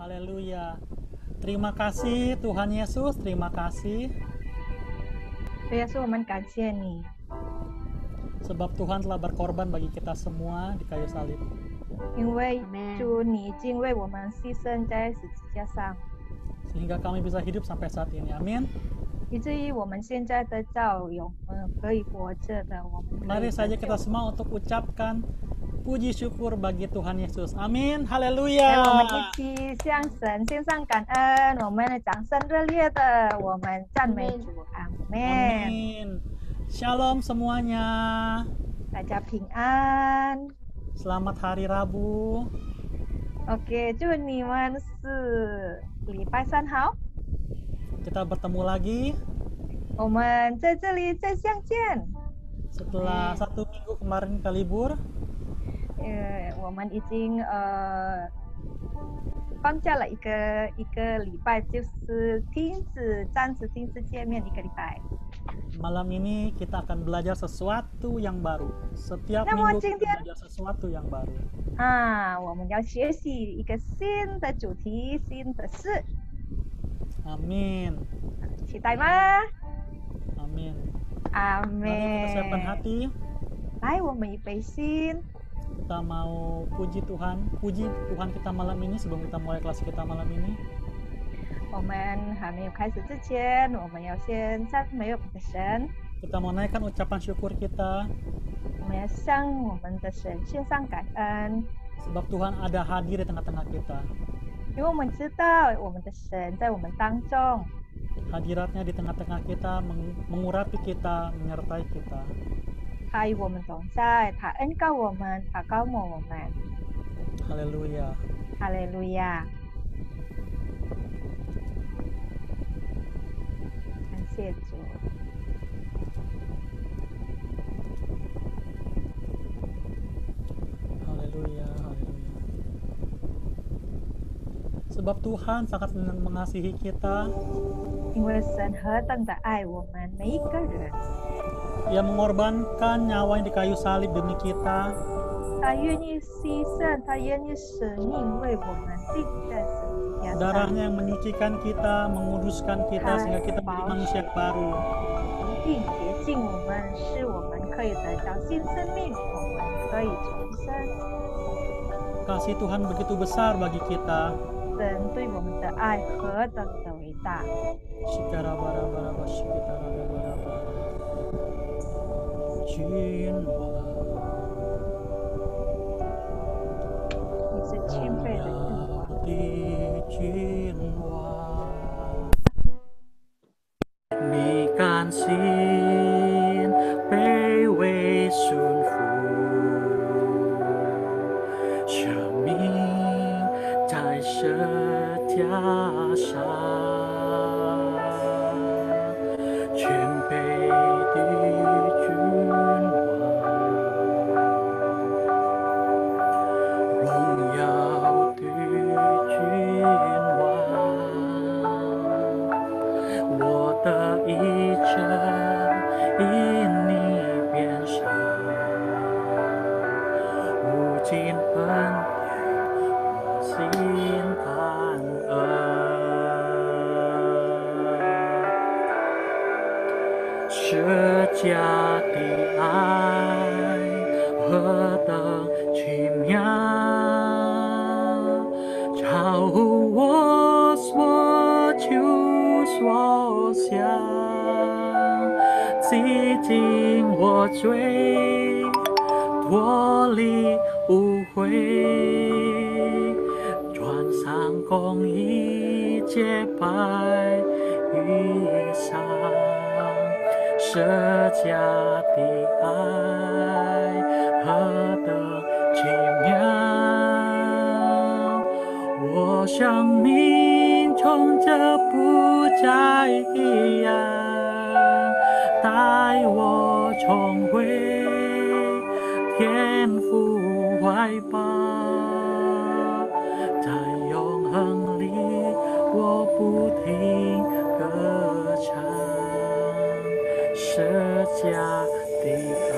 Haleluya. Terima kasih Tuhan Yesus, terima kasih 主耶稣，我们感谢你， sebab Tuhan telah berkorban bagi kita semua di kayu salib. 因为 Amen 主你已经为我们牺牲在十字架上， Sehingga kami bisa hidup sampai saat ini. Amin. 以至于我们现在得到永可以活着的，我们可 Mari 以 saja 得 kita 救。 semua untuk ucapkan puji syukur bagi Tuhan Yesus. Amin. 来，我 Haleluya. 们一起向神献上感恩，我们的掌声热烈的，我们赞美主，阿门。 Amin. Shalom semuanya. 大家平安。 Selamat hari Rabu. OK，祝你们是礼拜三好， Kita bertemu lagi 我们在这里再相见。 setelah 1 minggu kemarin kita libur. 我们已经放假了一个礼拜，就是暂时停止见面一个礼拜。 Malam ini kita akan belajar sesuatu yang baru. Setiap Nama minggu kita Cingtian. belajar sesuatu yang baru. 我们要学习一个新的主题，新的事， Amin. 期待吗？ Amin. 阿 Mari kita siapkan 门。 hati. 来，我们预备心， Kita mau puji Tuhan kita malam ini sebelum kita mulai kelas kita malam ini. 我们还没有开始之前，我们要先赞美我们的神， Kita mau naikkan ucapan syukur kita 我们要向我们的神献上感恩， sebab Tuhan ada hadir di tengah-tengah kita. 因为我们知道我们的神在我们当中， Hadiratnya di tengah-tengah kita mengurapi kita, menyertai kita. 他与我们同在，他恩告我们，他高抹我们。 Haleluya. 哈利路亚！感谢主。 Haleluya, haleluya. Sebab Tuhan sangat mengasihi kita, 因为神何等的爱我们每一个人， Ia mengorbankan nyawanya di kayu salib demi kita, 他愿意牺牲，他愿意舍命为我们钉在十字架上， darahnya yang menyucikan kita, menguduskan kita sehingga kita menjadi manusia baru. 并洁净我们，使我们可以得到新生命，我们可以重生。 Kasih Tuhan begitu besar bagi kita. 神对我们的爱何等的伟大！ Shikarabarabara, shikitarabaraba. Cinwa, 你是谦卑的君王， di cinwa. Ni kan xin卑微順服，生命在十架上，谦卑的君王，榮耀的君王，我的一生因你變上，無盡恩典，我心感恩。十架的愛何等奇妙，超乎我所求所想，洗淨我罪，脫離污穢，穿上公義潔白衣裳。十架的愛何等奇妙，我生命從這不再一樣，帶我重回天父懷抱，在永恆裡我不停歌唱。十架的愛，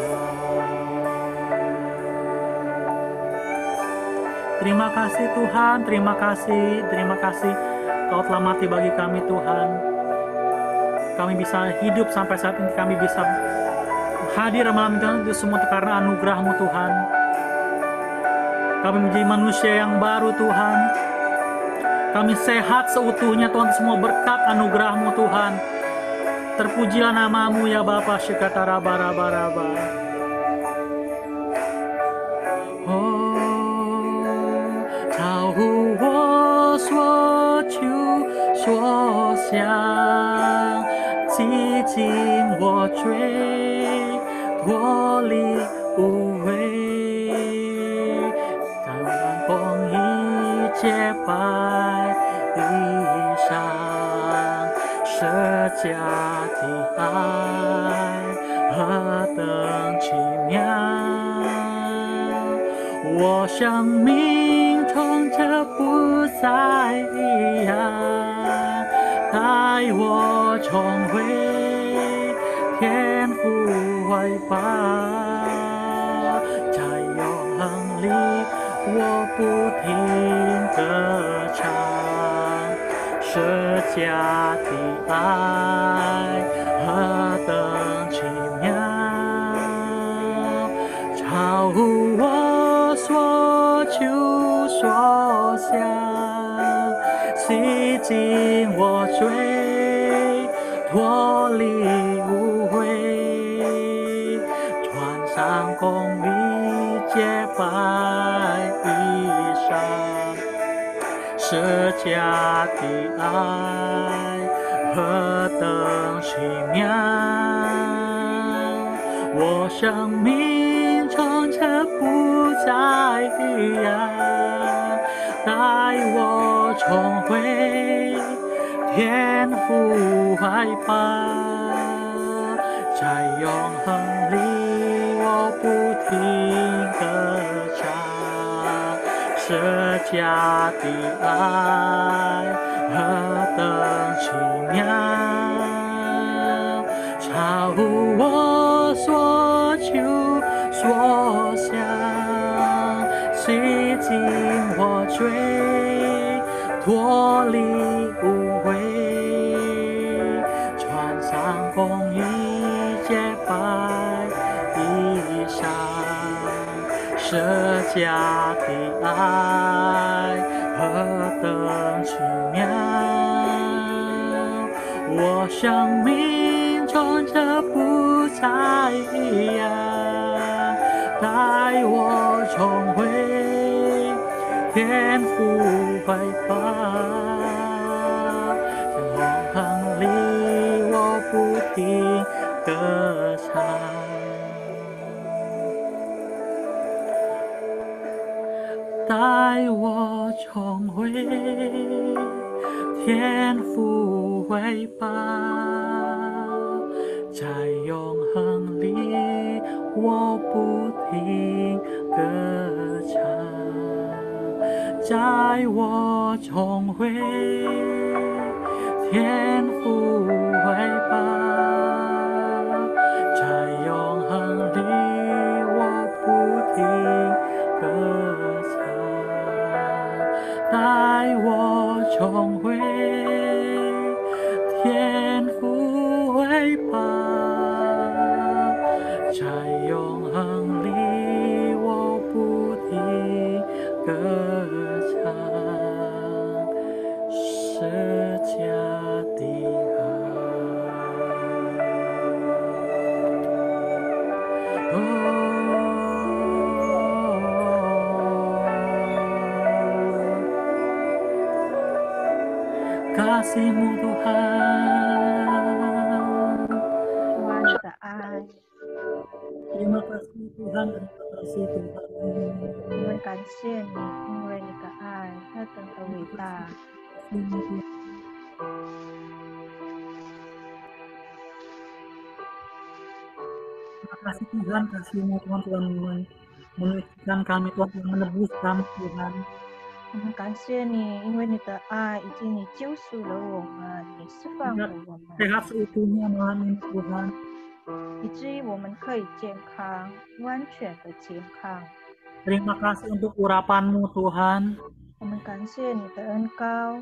Terima kasih Tuhan, terima kasih Kau telah mati bagi kami Tuhan. Kami bisa hidup sampai saat ini, kami bisa hadir malam ini itu semua karena anugerah-Mu Tuhan. Kami menjadi manusia yang baru Tuhan. Kami sehat seutuhnya Tuhan, semua berkat anugerah-Mu Tuhan. Terpujilah nama-Mu ya Bapa Shikatara Baraba. Oh, 超乎我所求所想，几经我追，脱离无畏。风一洁白衣裳，舍家的爱何等奇妙！我生命从这不再一样，带我重回天父怀抱，在永恒里。我不停歌唱，舍家的爱何等奇妙，超乎我所求所想，洗净我罪，脱离污秽，穿上公义洁白。舍家的爱何等奇妙！我生命从这不再一样，带我重回天父怀抱，在永恒里我不停歌唱。舍家的爱何等奇妙，超乎我所求所想，洗净我罪，脱离污秽，穿上公义洁白衣裳。舍家的爱何等奇妙，我生命从这不再一样，带我重回天父怀抱，在永恒里我不停歌唱。带我重回天父怀抱，在永恒里我不停歌唱，带我重回天父怀抱，在永恒里我不停歌唱。带我重回天父怀抱，在永恒里我不停歌唱，舍家的爱。kasih-Mu Tuhan. Tuhan的爱。Terima kasih Tuhan, terima kasih Tuhan. 我们感谢你，因为你的爱何等的伟大。Terima kasih Tuhan, kasih-Mu Tuhan, Tuhan menyucikan kami, Tuhan menebus kami Tuhan. 我们感谢你，因为你的爱以及你救赎了我们，你释放了我们， sehat seutuhnya malam ini Tuhan. 以至于我们可以健康，完全的健康。Terima kasih untuk urapan-Mu Tuhan. 我们感谢你的恩高，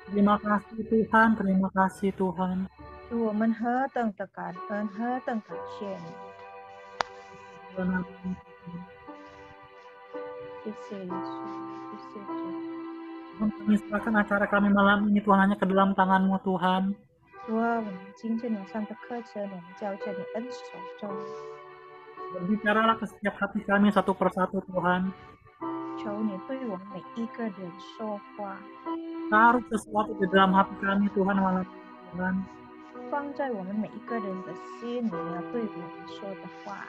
Terima kasih Tuhan, terima kasih Tuhan. 主，我们何等的感恩，何等感谢你， Dalam nama Tuhan. 谢谢耶稣，谢谢主。 Tuhan, kami serahkan acara kami malam ini Tuhan hanya ke dalam tangan-Mu Tuhan. 主啊，我们今天晚上的课程，我们交在你恩手中， Berbicaralah ke setiap hati kami satu persatu Tuhan. 求你对我们每一个人说话， Taruh sesuatu di dalam hati kami Tuhan malam ini Tuhan. 放在我们每一个人的心里，你要对我们说的话，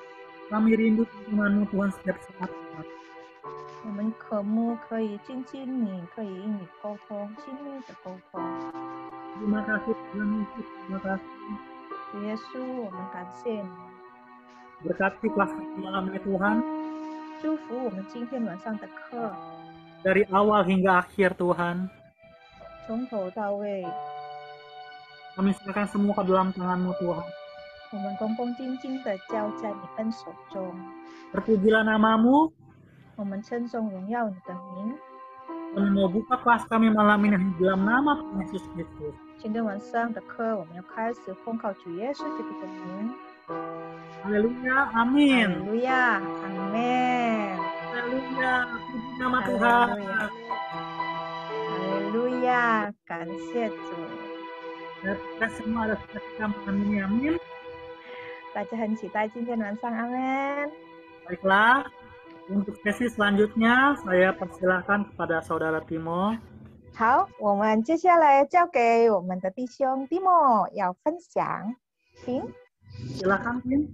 Kami rindu firman-Mu Tuhan setiap saat Tuhan. 我们渴慕可以亲近你，可以与你沟通，亲密的沟通。 Terima kasih Tuhan Yesus, terima kasih. 主耶稣，我们感谢你， Berkati kelas kami malam ini Tuhan. 祝福我们今天晚上的课， Dari awal hingga akhir Tuhan. 从头到尾， Kami serahkan semua ke dalam tangan-Mu Tuhan. 我们恭恭敬敬的交在你恩手中。 Terpujilah nama-Mu. 我们称颂荣耀你的名。 Kami mau buka kelas kami malam ini di dalam nama Tuhan Yesus Kristus. 今天晚上的课，我们要开始奉靠主耶稣基督的名。 Haleluya, 哈 amin. 利路亚，阿门。 Haleluya, puji nama Tuhan. Haleluya. 哈利路亚，感谢主。 Dan kita semua ada sukacita malam ini, amin. 大家很期待今天晚上，阿门。 Baiklah, untuk sesi selanjutnya saya persilahkan kepada Saudara Timo. 好，我们接下来交给我们的弟兄蒂莫要分享，请。 Silakan, Tim.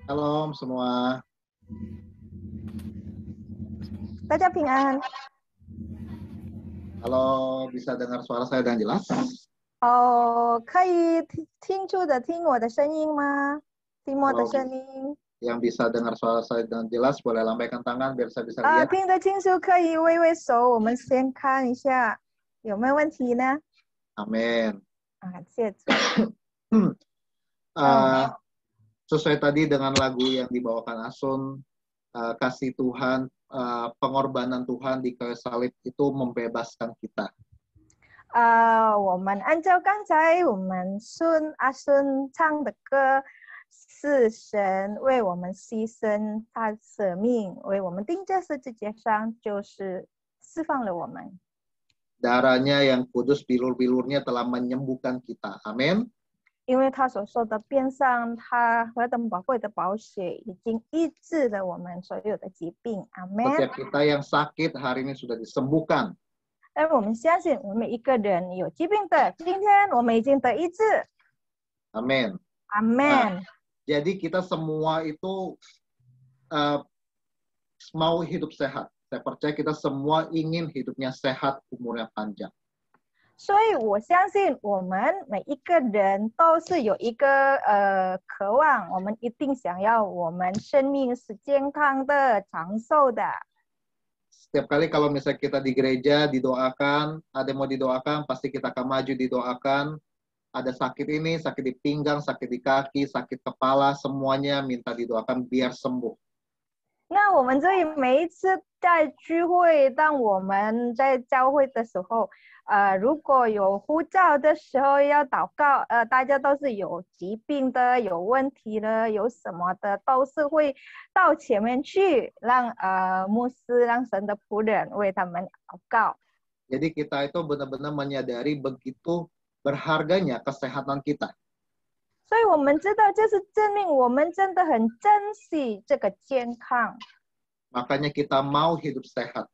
Shalom semua. 大家平安。 Kalau bisa dengar suara saya dengan jelas? 哦，可以清楚的听我的声音吗？蒂莫的声音。 Yang bisa dengar suara saya dengan jelas boleh lambaikan tangan biar saya bisa 啊， lihat. 听得清楚可以挥挥手，我们先看一下有没有问题呢？ Amin. 啊，谢主。 Sesuai tadi dengan lagu yang dibawakan Asun, kasih Tuhan, pengorbanan Tuhan di kayu salib itu membebaskan kita. 我们按照刚才我们阿孙唱的歌，是神为我们牺牲他舍命，为我们钉在十字架上，就是释放了我们。 Darahnya yang kudus, bilur-bilurnya telah menyembuhkan kita. Amin. 因为他所受的鞭伤，他何等宝贵的宝血，已经医治了我们所有的疾病。阿门。 Setiap kita yang sakit hari ini sudah disembuhkan. 而我们相信，我们每一个人有疾病的，今天我们已经得医治。 Amin. 阿门。 Jadi kita semua itu mau hidup sehat. Saya percaya kita semua ingin hidupnya sehat, umurnya panjang. 所以我相信，我们每一个人都是有一个渴望，我们一定想要我们生命是健康的、长寿的。 Setiap kali kalau misalnya kita di gereja didoakan, ada yang mau didoakan, pasti kita akan maju didoakan. Ada sakit ini, sakit di pinggang, sakit di kaki, sakit kepala, semuanya minta didoakan biar sembuh. 那我们这里每一次在聚会，当我们在教会的时候，如果有呼召的时候要祷告，大家都是有疾病的、有问题的、有什么的，都是会到前面去，让牧师、让神的仆人为他们祷告。 Jadi kita itu benar-benar menyadari begitu berharganya kesehatan kita. 所以我们知道，这是证明我们真的很珍惜这个健康。 Makanya kita mau hidup sehat.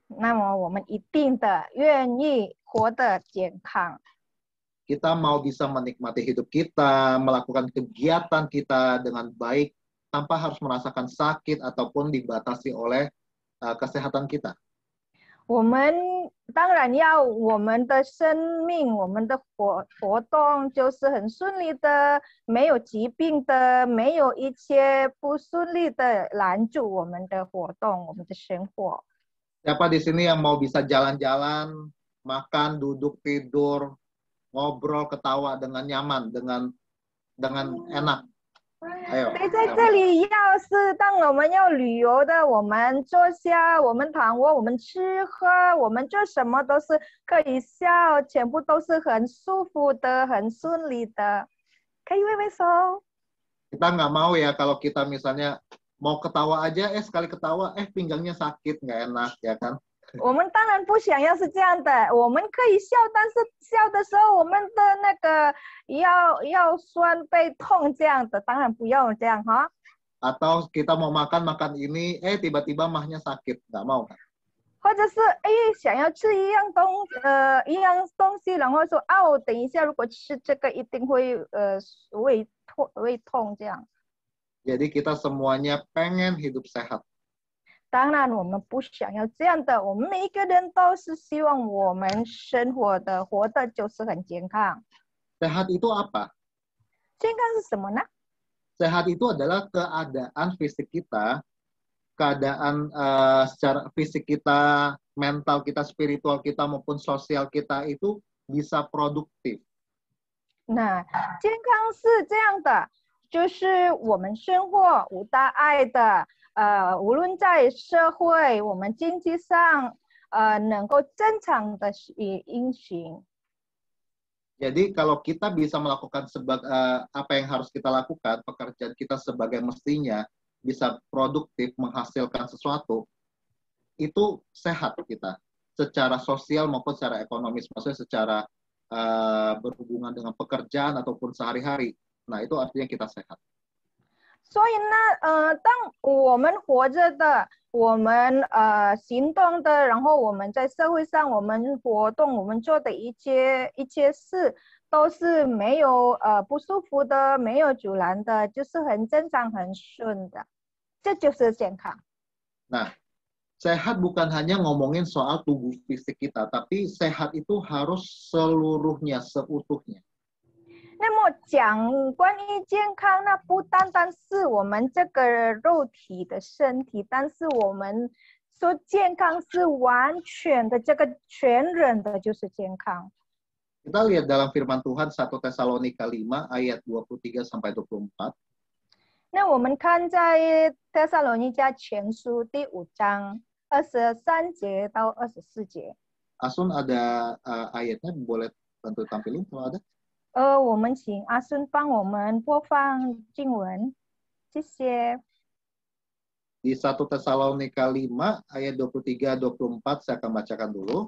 那么我们一定的愿意活得健康。 Kita mau bisa menikmati hidup kita, melakukan kegiatan kita dengan baik, tanpa harus merasakan sakit ataupun dibatasi oleh kesehatan kita. 我们当然要我们的生命，我们的活动就是很顺利的，没有疾病的，没有一切不顺利的拦住我们的活动，我们的生活。 Siapa di sini yang mau bisa jalan-jalan, makan, duduk, tidur, ngobrol, ketawa dengan nyaman, dengan enak. Ayo. 所以在这里，要是当我们要旅游的，我们坐下，我们躺卧，我们吃喝，我们做什么都是可以笑，全部都是很舒服的，很顺利的。可以挥挥手。 Kita nggak mau ya kalau kita misalnya mau ketawa aja, sekali ketawa, pinggangnya sakit, nggak enak, ya kan? 我们当然不想要是这样的，我们可以笑，但是笑的时候我们的那个腰酸背痛这样的，当然不要这样哈。 Atau kita mau makan ini, tiba-tiba mahnya sakit, nggak mau kan? 或者是想要吃一样东西，然后说等一下如果吃这个一定会胃痛这样。 Jadi kita semuanya pengen hidup sehat. 当然我们不想要这样的，我们每一个人都是希望我们活的就是很健康。 Sehat itu apa? 健康是什么呢？ Sehat itu adalah keadaan fisik kita, keadaan secara fisik kita, mental kita, spiritual kita maupun sosial kita itu bisa produktif. 那健康是这样的，就是我们生活无大碍的，无论在社会，我们经济上，能够正常的运行。 Jadi kalau kita bisa melakukan apa yang harus kita lakukan, pekerjaan kita sebagai mestinya bisa produktif, menghasilkan sesuatu, itu sehat kita. Secara sosial maupun secara ekonomis, maksudnya secara berhubungan dengan pekerjaan ataupun sehari-hari. Nah, itu artinya kita sehat. 所以呢，当我们活着的，我们行动的，然后我们在社会上我们活动，我们做的一切事都是没有不舒服的，没有阻拦的，就是很正常很顺的，这就是健康。 Nah, sehat bukan hanya ngomongin soal tubuh fisik kita, tapi sehat itu harus seluruhnya, seutuhnya. 那么讲关于健康，那不单单是我们这个肉体的身体，但是我们说健康是完全的，这个全人的就是健康。 Kita lihat dalam firman Tuhan 1 Tesalonika 5 ayat 23 sampai 24. 那我们看在帖撒罗尼迦前书第5章23节到24节。 Asun ada ayatnya, boleh bantu tampilin kalau ada. 我们请阿孙帮我们播放经文，谢谢。 Di 1 Tesalonika 5 ayat 23-24 saya akan bacakan dulu.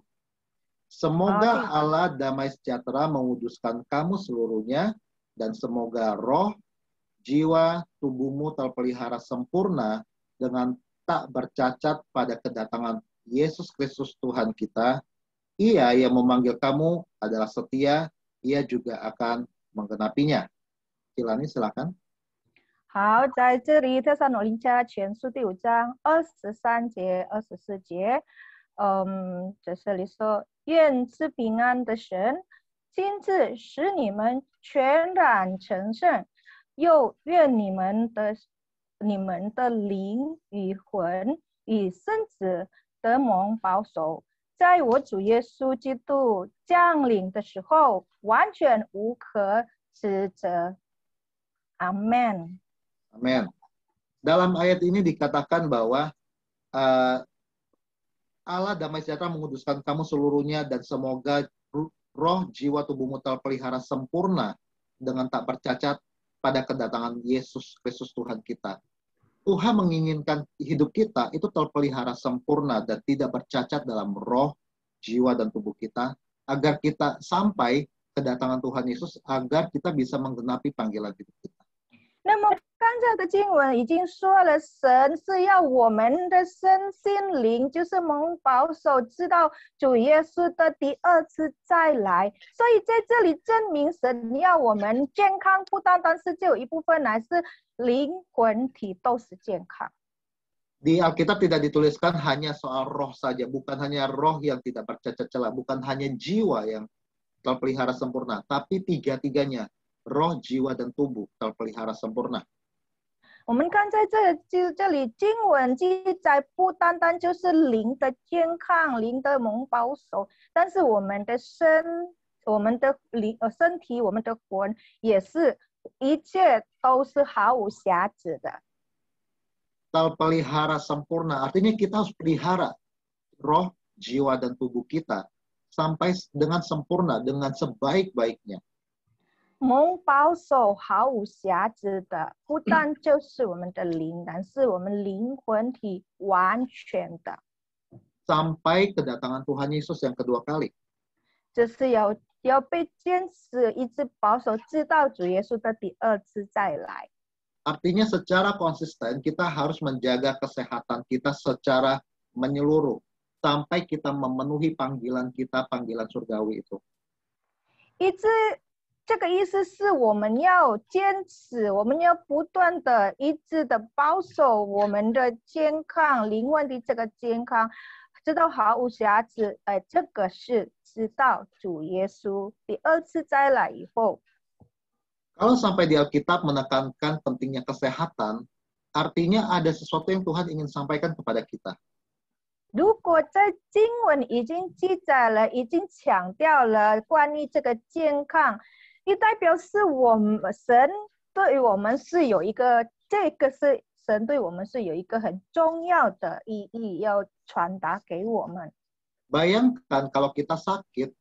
Semoga Allah damai sejahtera menguduskan kamu seluruhnya, dan semoga roh, jiwa, tubuhmu terpelihara sempurna dengan tak bercacat pada kedatangan Yesus Kristus Tuhan kita. Ia yang memanggil kamu adalah setia, ia juga akan menggenapinya. Kilani silakan. 好，在这里帖撒罗尼迦前书第5章23节、24节，在这里说，愿赐平安的神亲自使你们全然成圣，又愿你们的灵与魂与身子得蒙保守，在我主耶稣基督降临的时候，完全无可指责。阿门。 Amin. Dalam ayat ini dikatakan bahwa Allah damai sejahtera menguduskan kamu seluruhnya, dan semoga roh, jiwa, tubuhmu terpelihara sempurna dengan tak bercacat pada kedatangan Yesus Kristus Tuhan kita. Tuhan menginginkan hidup kita itu terpelihara sempurna dan tidak bercacat dalam roh, jiwa, dan tubuh kita, agar kita sampai kedatangan Tuhan Yesus, agar kita bisa menggenapi panggilan hidup kita. 那么刚才的经文已经说了，神是要我们的身心灵就是蒙保守，知道主耶稣的第二次再来。所以在这里证明神要我们健康，不单单是只有一部分，乃是灵魂体都是健康。 Di Alkitab tidak dituliskan hanya soal roh saja, bukan hanya roh yang tidak bercacat celah, bukan hanya jiwa yang terpelihara sempurna, tapi tiga-tiganya, roh, jiwa, dan tubuh terpelihara sempurna. 我们看在这里经文记载，不单单就是灵的健康、灵的蒙保守，但是我们的身体、我们的魂也是一切都是毫无瑕疵的。 Terpelihara sempurna, artinya kita harus pelihara roh, jiwa, dan tubuh kita sampai dengan sempurna, dengan sebaik-baiknya. 蒙保守毫无瑕疵的，不但就是我们的灵，但是我们灵魂体完全的。 Sampai kedatangan Tuhan Yesus yang kedua kali. 这是要被坚持，一直保守，直到主耶稣的第二次再来。 Artinya secara konsisten kita harus menjaga kesehatan kita secara menyeluruh sampai kita memenuhi panggilan kita, panggilan surgawi itu. 这个意思是我们要坚持，我们要不断的一直的保守我们的健康，灵魂的这个健康，直到毫无瑕疵。这个是直到主耶稣第二次再来以后。 Kalau sampai di Alkitab menekankan pentingnya kesehatan, artinya ada sesuatu yang Tuhan ingin sampaikan kepada kita. 如果在经文已经记载了，已经强调了关于这个健康，也代表是我们神对我们是有一个，这个是神对我们是有一个很重要的意义要传达给我们。 Bayangkan kalau kita sakit,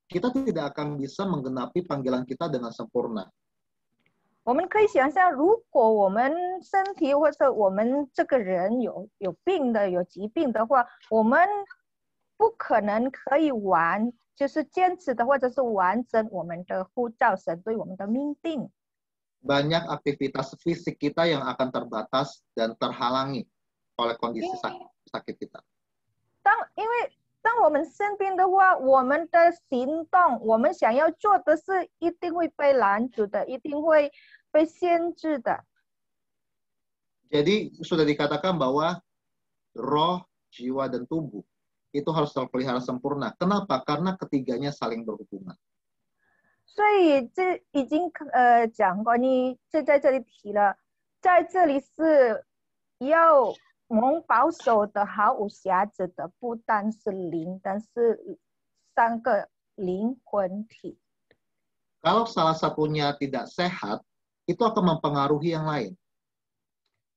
kita tidak akan bisa menggenapi panggilan kita dengan sempurna. 我们可以想象，如果我们身体或者我们这个人有病的、有疾病的话，我们不可能可以就是坚持的或者是完成我们的呼召，神对我们的命定。 Banyak aktivitas fisik kita yang akan terbatas dan terhalangi oleh kondisi sakit kita. 因为当我们生病的话，我们的行动，我们想要做的事，一定会被拦阻的，一定会被限制的。 Jadi sudah dikatakan bahwa roh, jiwa, dan tubuh itu harus terpelihara sempurna. Kenapa? Karena ketiganya saling berhubungan. 所以这已经讲过，你在这里提了，在这里是要蒙保守的、毫无瑕疵的，不单是灵，但是三个灵魂体。 Kalau salah satunya tidak sehat, itu akan mempengaruhi yang lain.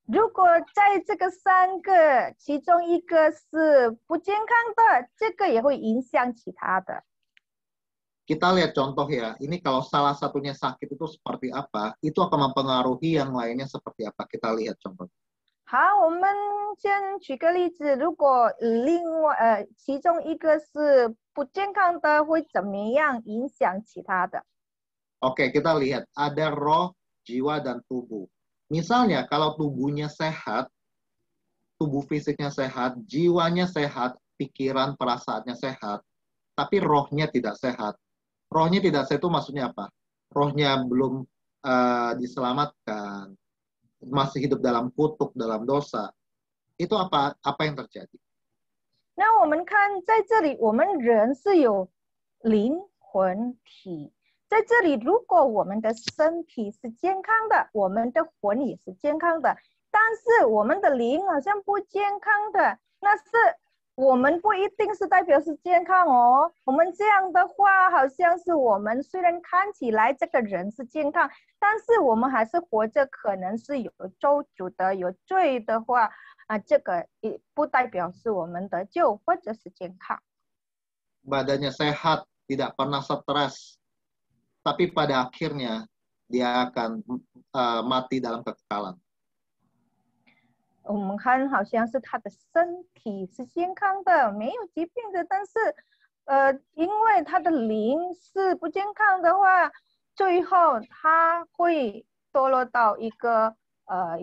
如果在这个三个其中一个是不健康的，这个也会影响其他的。 Kita lihat contoh ya, ini kalau salah satunya sakit itu seperti apa, itu akan mempengaruhi yang lainnya seperti apa. Kita lihat contoh. 好，我们先举个例子，如果其中一个是不健康的，会怎么样影响其他的？ Oke, kita lihat ada roh, jiwa, dan tubuh. Misalnya kalau tubuhnya sehat, tubuh fisiknya sehat, jiwanya sehat, pikiran, perasaannya sehat, tapi rohnya tidak sehat. Rohnya tidak sehat itu maksudnya apa? Rohnya belum diselamatkan, masih hidup dalam kutuk, dalam dosa. Itu apa yang terjadi? 那我们看在这里，我们人是有灵魂体。在这里，如果我们的身体是健康的，我们的魂也是健康的，但是我们的灵好像不健康的，那是我们不一定是代表是健康哦。我们这样的话，好像是我们虽然看起来这个人是健康，但是我们还是活着，可能是有咒诅的、有罪的话，这个也不代表是我们得救或者是健康。 Badannya sehat, tidak pernah stres, tapi pada akhirnya dia akan mati dalam kekekalan. 我们看好像是他的身体是健康的，没有疾病的，但是因为他的灵是不健康的话，最后他会堕落到一个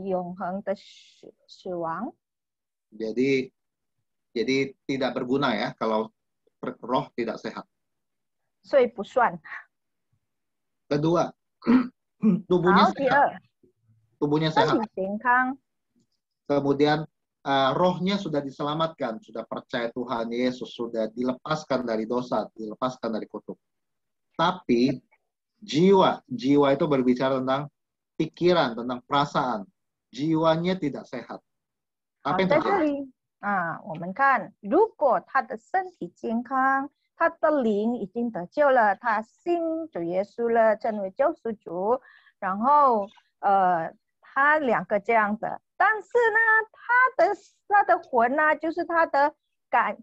永恒的死亡。 Jadi tidak berguna ya kalau roh tidak sehat. 所以不算。 Kedua, tubuhnya 好，第 sehat. 二， Tubuhnya 身 sehat. 体健康。 Kemudian rohnya sudah diselamatkan, sudah percaya Tuhan Yesus, sudah dilepaskan dari dosa, dilepaskan dari kutuk. Tapi jiwa itu berbicara tentang pikiran, tentang perasaan. Jiwanya tidak sehat. 好， Apa yang 在这 terjadi? 里我们看，如果他的身体健康，他的灵已经得救了，他信主耶稣了，成为救赎主，然后他两个这样的，但是呢，他的魂呢，就是他的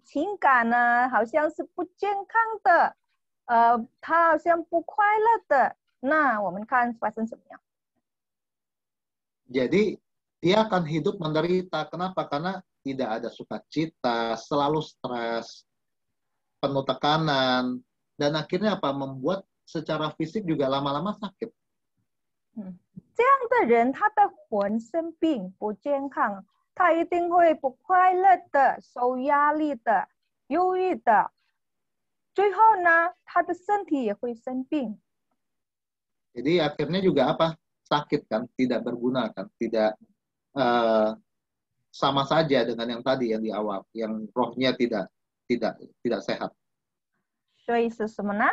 情感呢，好像是不健康的，他好像不快乐的。那我们看发生什么样？ Jadi dia akan hidup menderita. Kenapa? Karena tidak ada sukacita, selalu stres, penuh tekanan, dan akhirnya apa? Membuat secara fisik juga lama-lama sakit. 这样的人，他的魂生病不健康，他一定会不快乐的，受压力的，忧郁的。最后呢，他的身体也会生病。 Jadi akhirnya juga apa? Sakit kan, tidak berguna kan, tidak sama saja dengan yang tadi yang di awal, yang rohnya tidak sehat. 所以是什么呢？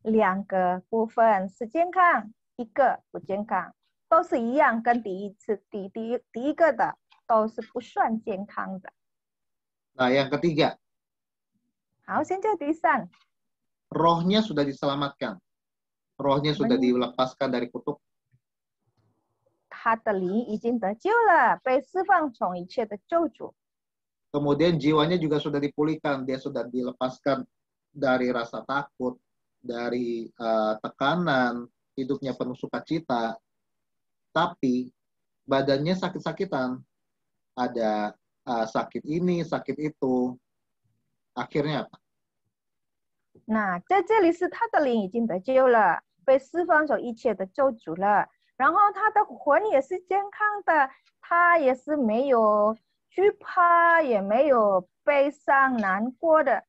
两个部分是健康，一个不健康，都是一样，跟第一个的都是不算健康的。 Nah, yang ketiga, 好，现在第三， rohnya sudah diselamatkan. Rohnya sudah dilepaskan dari kutuk. 他的灵已经得救了，被释放从一切的咒诅。 Kemudian jiwanya juga sudah dipulihkan. Dia sudah dilepaskan dari rasa takut, dari tekanan, hidupnya penuh sukacita. Tapi badannya sakit-sakitan. Ada sakit ini, sakit itu. Akhirnya apa? 那在这里是他的灵已经得救了，被释放从一切的咒诅了。然后他的魂也是健康的，他也是没有惧怕，也没有悲伤难过的。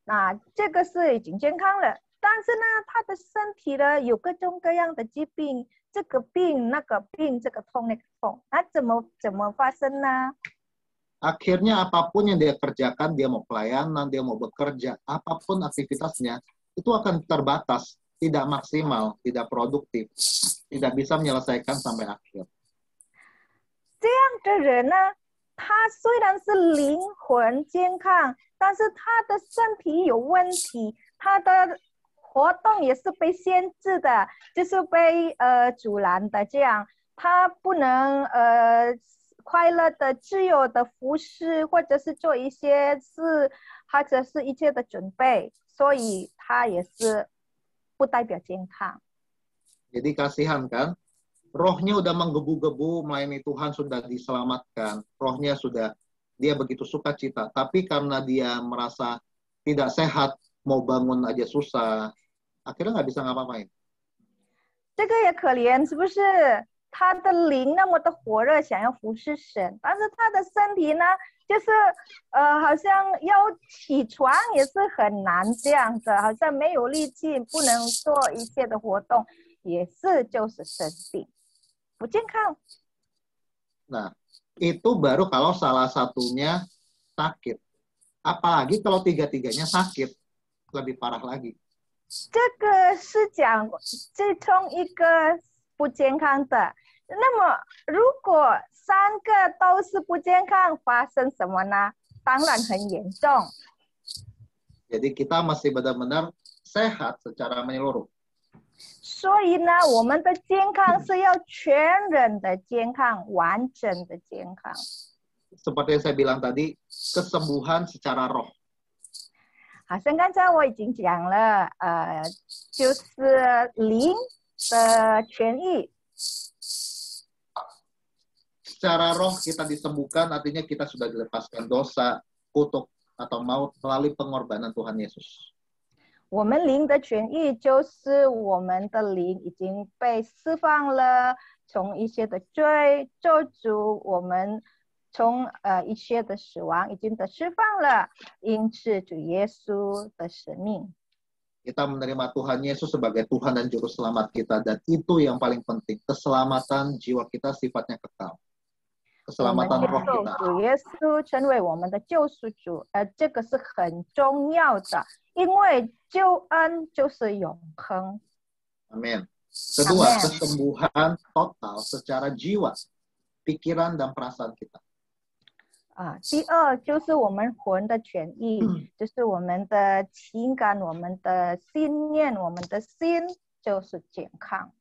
那这个是已经健康了。但是呢，他的身体呢有各种各样的疾病，这个病那个病，这个痛那个痛，那怎么发生呢？ Akhirnya apapun yang dia kerjakan, dia mau pelayanan, dia mau bekerja, apapun aktivitasnya, itu akan terbatas, tidak maksimal, tidak produktif, tidak bisa menyelesaikan sampai akhir. 这样的人呢，他虽然是灵魂健康，但是他的身体有问题，他的活动也是被限制的，就是被阻拦的，这样他不能快乐的、自由的服侍，或者是做一些事，或者是一切的准备，所以他也是不代表健康。 Jadi kasihan kan? Rohnya udah menggebu-gebu, melayani Tuhan sudah diselamatkan. Rohnya sudah, dia begitu sukacita. Tapi karena dia merasa tidak sehat, mau bangun aja susah, akhirnya nggak bisa ngapa-ngapain. 这个也可怜，是不是？他的灵那么的火热，想要服侍神，但是他的身体呢，就是好像要起床也是很难这样的，好像没有力气，不能做一切的活动，也是就是生病，不健康。 Nah, itu baru kalau salah satunya sakit. Apalagi kalau tiga-tiganya sakit, lebih parah lagi. 这个是讲其中一个不健康的。那么，如果三个都是不健康，发生什么呢？当然很严重。 Jadi kita masih benar-benar sehat secara menyeluruh. 所以呢，我们的健康是要全人的健康，完整的健康。 Seperti yang saya bilang tadi, kesembuhan secara roh. 好像刚才我已经讲了，就是灵的痊愈。 Secara roh kita disembuhkan, artinya kita sudah dilepaskan dosa, kutuk, atau maut melalui pengorbanan Tuhan Yesus. 我们灵的痊愈就是我们的灵已经被释放了，从一些的罪咒诅，我们从一切的死亡已经得释放了，因此主耶稣的生命。 Kita menerima Tuhan Yesus sebagai Tuhan dan Juru Selamat kita, dan itu yang paling penting, keselamatan jiwa kita sifatnya kekal. Keselamatan roh 受 kita. 主耶稣成为我们的救赎主，这个是很重要的，因为救恩就是永恒。 Amin. Kedua, Amin. kesembuhan total secara jiwa, pikiran dan perasaan kita. 第二就是我们魂的痊愈，就是我们的情感、我们的信念、我们的心就是健康。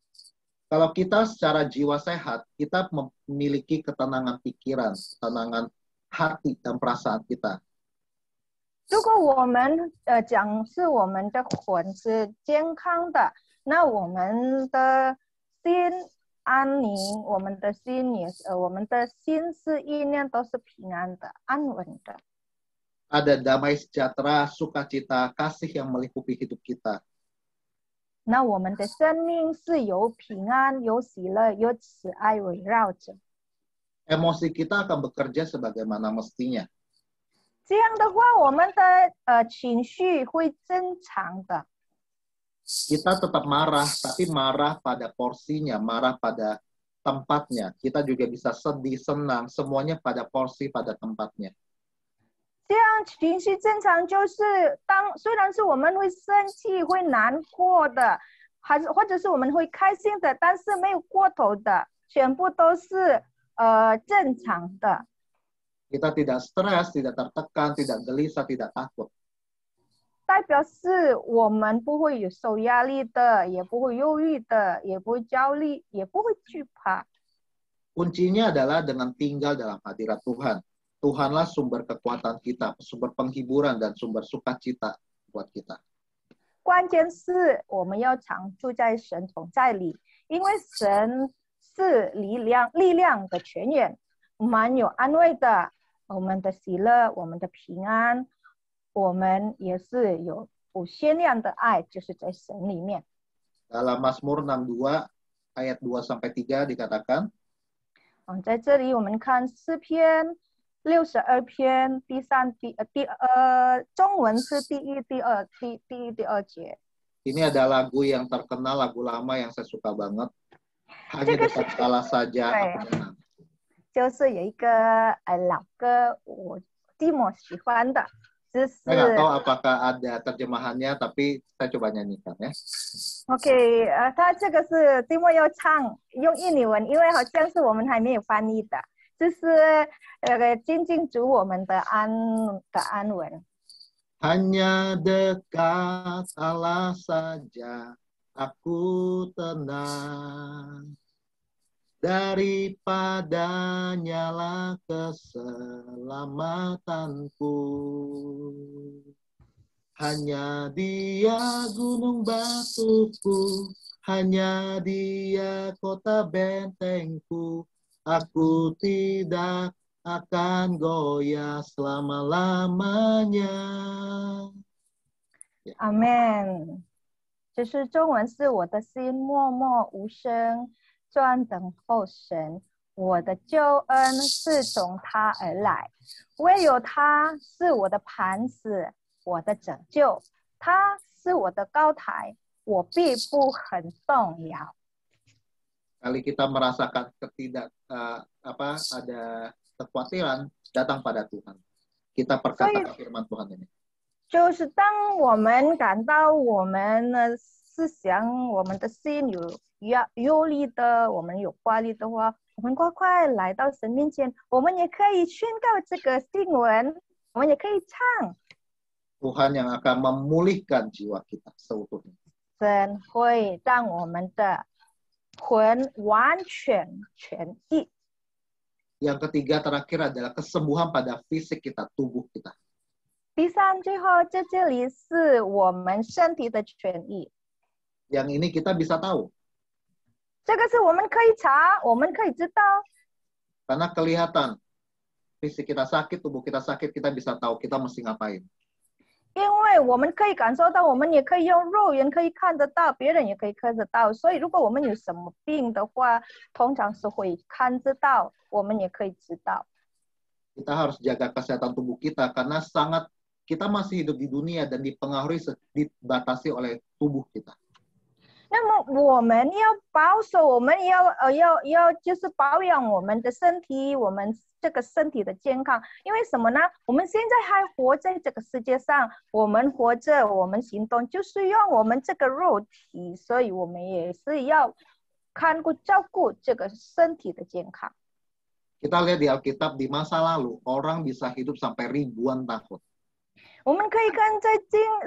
Kalau kita secara jiwa sehat, kita memiliki ketenangan pikiran, ketenangan hati dan perasaan kita. 如果我们讲是我们的魂是健康的，那我们的心安宁，我们的心也是，我们的心思意念都是平安的、安稳的。 Ada damai sejahtera, sukacita, kasih yang meliputi hidup kita. 那我们的生命是有平安、有喜乐、有慈爱围绕着。 Emosi kita akan bekerja sebagaimana mestinya. 这样的话，我们的情绪会正常的。 Kita tetap marah, tapi marah pada porsinya, marah pada tempatnya. Kita juga bisa sedih, senang, semuanya pada porsi, pada tempatnya. 这样情绪正常，就是虽然是我们会生气、会难过的，或者是我们会开心的，但是没有过头的，全部都是正常的。 Kita tidak stres, tidak tertekan, tidak gelisah, tidak takut. 代表是我们不会有受压力的，也不会忧郁的，也不会焦虑，也不会惧怕。 Kuncinya adalah dengan tinggal dalam hadirat Tuhan. Tuhanlah sumber kekuatan kita, sumber penghiburan dan sumber sukacita buat kita. 关键是我们要常住在神同在里，因为神是力量的泉源，满有安慰的，我们的喜乐，我们的平安，我们也是有无限量的爱，就是在神里面。 Dalam Mazmur 62 ayat 2 sampai 3 dikatakan, 在这里我们看诗篇62篇中文是第一、第二节。 ini ada lagu yang terkenal, lagu lama yang saya suka banget. Hanya dekat Allah saja aku menang. 就是有一个老歌，我蒂莫喜欢的，就是 Saya nggak tahu apakah ada terjemahannya, tapi saya coba nyanyikan ya. OK， 他这个是蒂莫要唱用印尼文，因为好像是我们还没有翻译的，就是精进主我们的安稳。 Hanya dekat Allah saja aku tenang. Daripadanya lah keselamatanku. Hanya Dia gunung batuku, hanya Dia kota bentengku. Aku tidak akan goyah selama-lamanya. 阿门。就是中文是我的心默默无声，专等候神。我的救恩是从他而来，唯有他是我的磐石，我的拯救，他是我的高台，我必不很动摇。 Kali kita merasakan ada kekhawatiran, datang pada Tuhan. Kita perkatakan firman Tuhan ini. 就是当我们感到我们的思想、我们的心有忧虑的，我们有挂虑的话，我们快来到神面前，我们也可以宣告这个经文，我们也可以唱。 Tuhan yang akan memulihkan jiwa kita seutuhnya. 神会让我们的魂完全痊愈。 Yang ketiga terakhir adalah kesembuhan pada fisik kita, tubuh kita. 第三，最后在这里是我们身体的痊愈。 Yang ini kita bisa tahu. 这个是我们可以查，我们可以知道。 Karena kelihatan fisik kita sakit, tubuh kita sakit, kita bisa tahu kita mesti ngapain. 因为我们可以感受到，我们也可以用肉眼可以看得到，别人也可以看得到。所以，如果我们有什么病的话，通常是会看得到，我们也可以知道。 Kita harus jaga kesehatan tubuh kita karena kita masih hidup di dunia dan dibatasi oleh tubuh kita. 那么我们要保守，我们要就是保养我们的身体，我们这个身体的健康。因为什么呢？我们现在还活在这个世界上，我们活着，我们行动，就是用我们这个肉体，所以我们也是要照顾这个身体的健康。 Kita lihat di Alkitab di masa lalu orang bisa hidup sampai ribuan tahun. 我们可以看在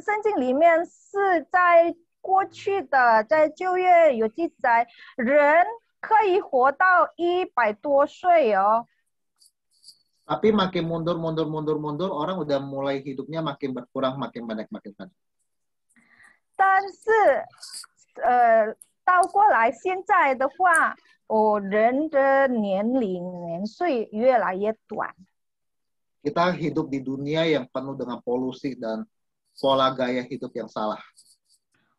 圣经里面是在过去的在旧约有记载，人可以活到100多岁哦。 Tapi makin mundur, orang udah mulai hidupnya makin berkurang, makin banyak. 但是倒过来现在的话，人的年岁越来越短。 Kita hidup di dunia yang penuh dengan polusi dan pola gaya hidup yang salah.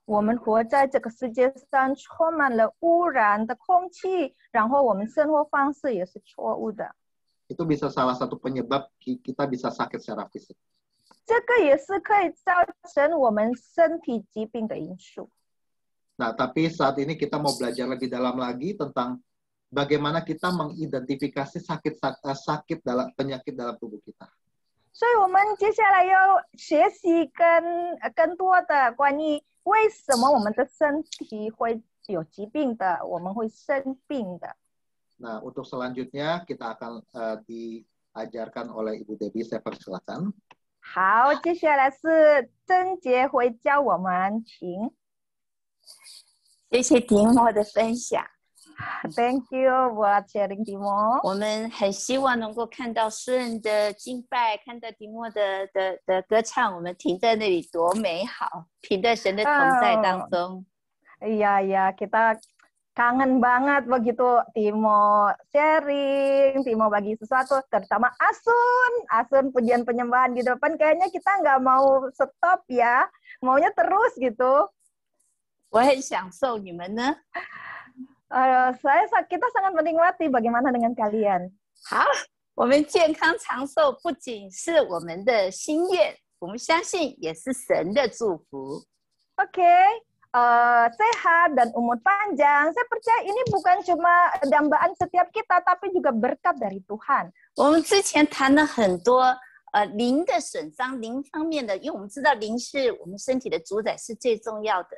我们活在这个世界上，充满了污染的空气，然后我们生活方式也是错误的。 Itu bisa salah satu penyebab kita bisa sakit secara fisik. 这个也是可以造成我们身体疾病的因素。 Nah, tapi saat ini kita mau belajar lebih dalam lagi tentang bagaimana kita mengidentifikasi sakit dalam penyakit dalam tubuh kita. 所以我们接下来要学习更多的关于为什么我们的身体会有疾病的，我们会生病的。 Nah, untuk selanjutnya kita akan diajarkan oleh Ibu Debbie. Saya persilakan. 好，接下来是曾杰会教我们，请。 谢谢迪莫的分享。 Thank you buat sharing Timo。 我们很希望能够看到诗人的敬拜，看到迪莫的歌唱，我们停在那里多美好，停在神的同在当中。 Iya, kita kangen banget begitu Timo sharing, Timo bagi sesuatu, terutama Asun pujian penyembahan di depan, kayaknya kita nggak mau stop ya, maunya terus gitu. 我很享受，你们呢？ kita sangat menikmati. Bagaimana dengan kalian? 好，我们健康长寿不仅是我们的心愿，我们相信也是神的祝福。 Oke, sehat dan umur panjang. Saya percaya ini bukan cuma dambaan setiap kita, tapi juga berkat dari Tuhan. 我们之前谈了很多灵的损伤，灵方面的，因为我们知道灵是我们身体的主宰，是最重要的。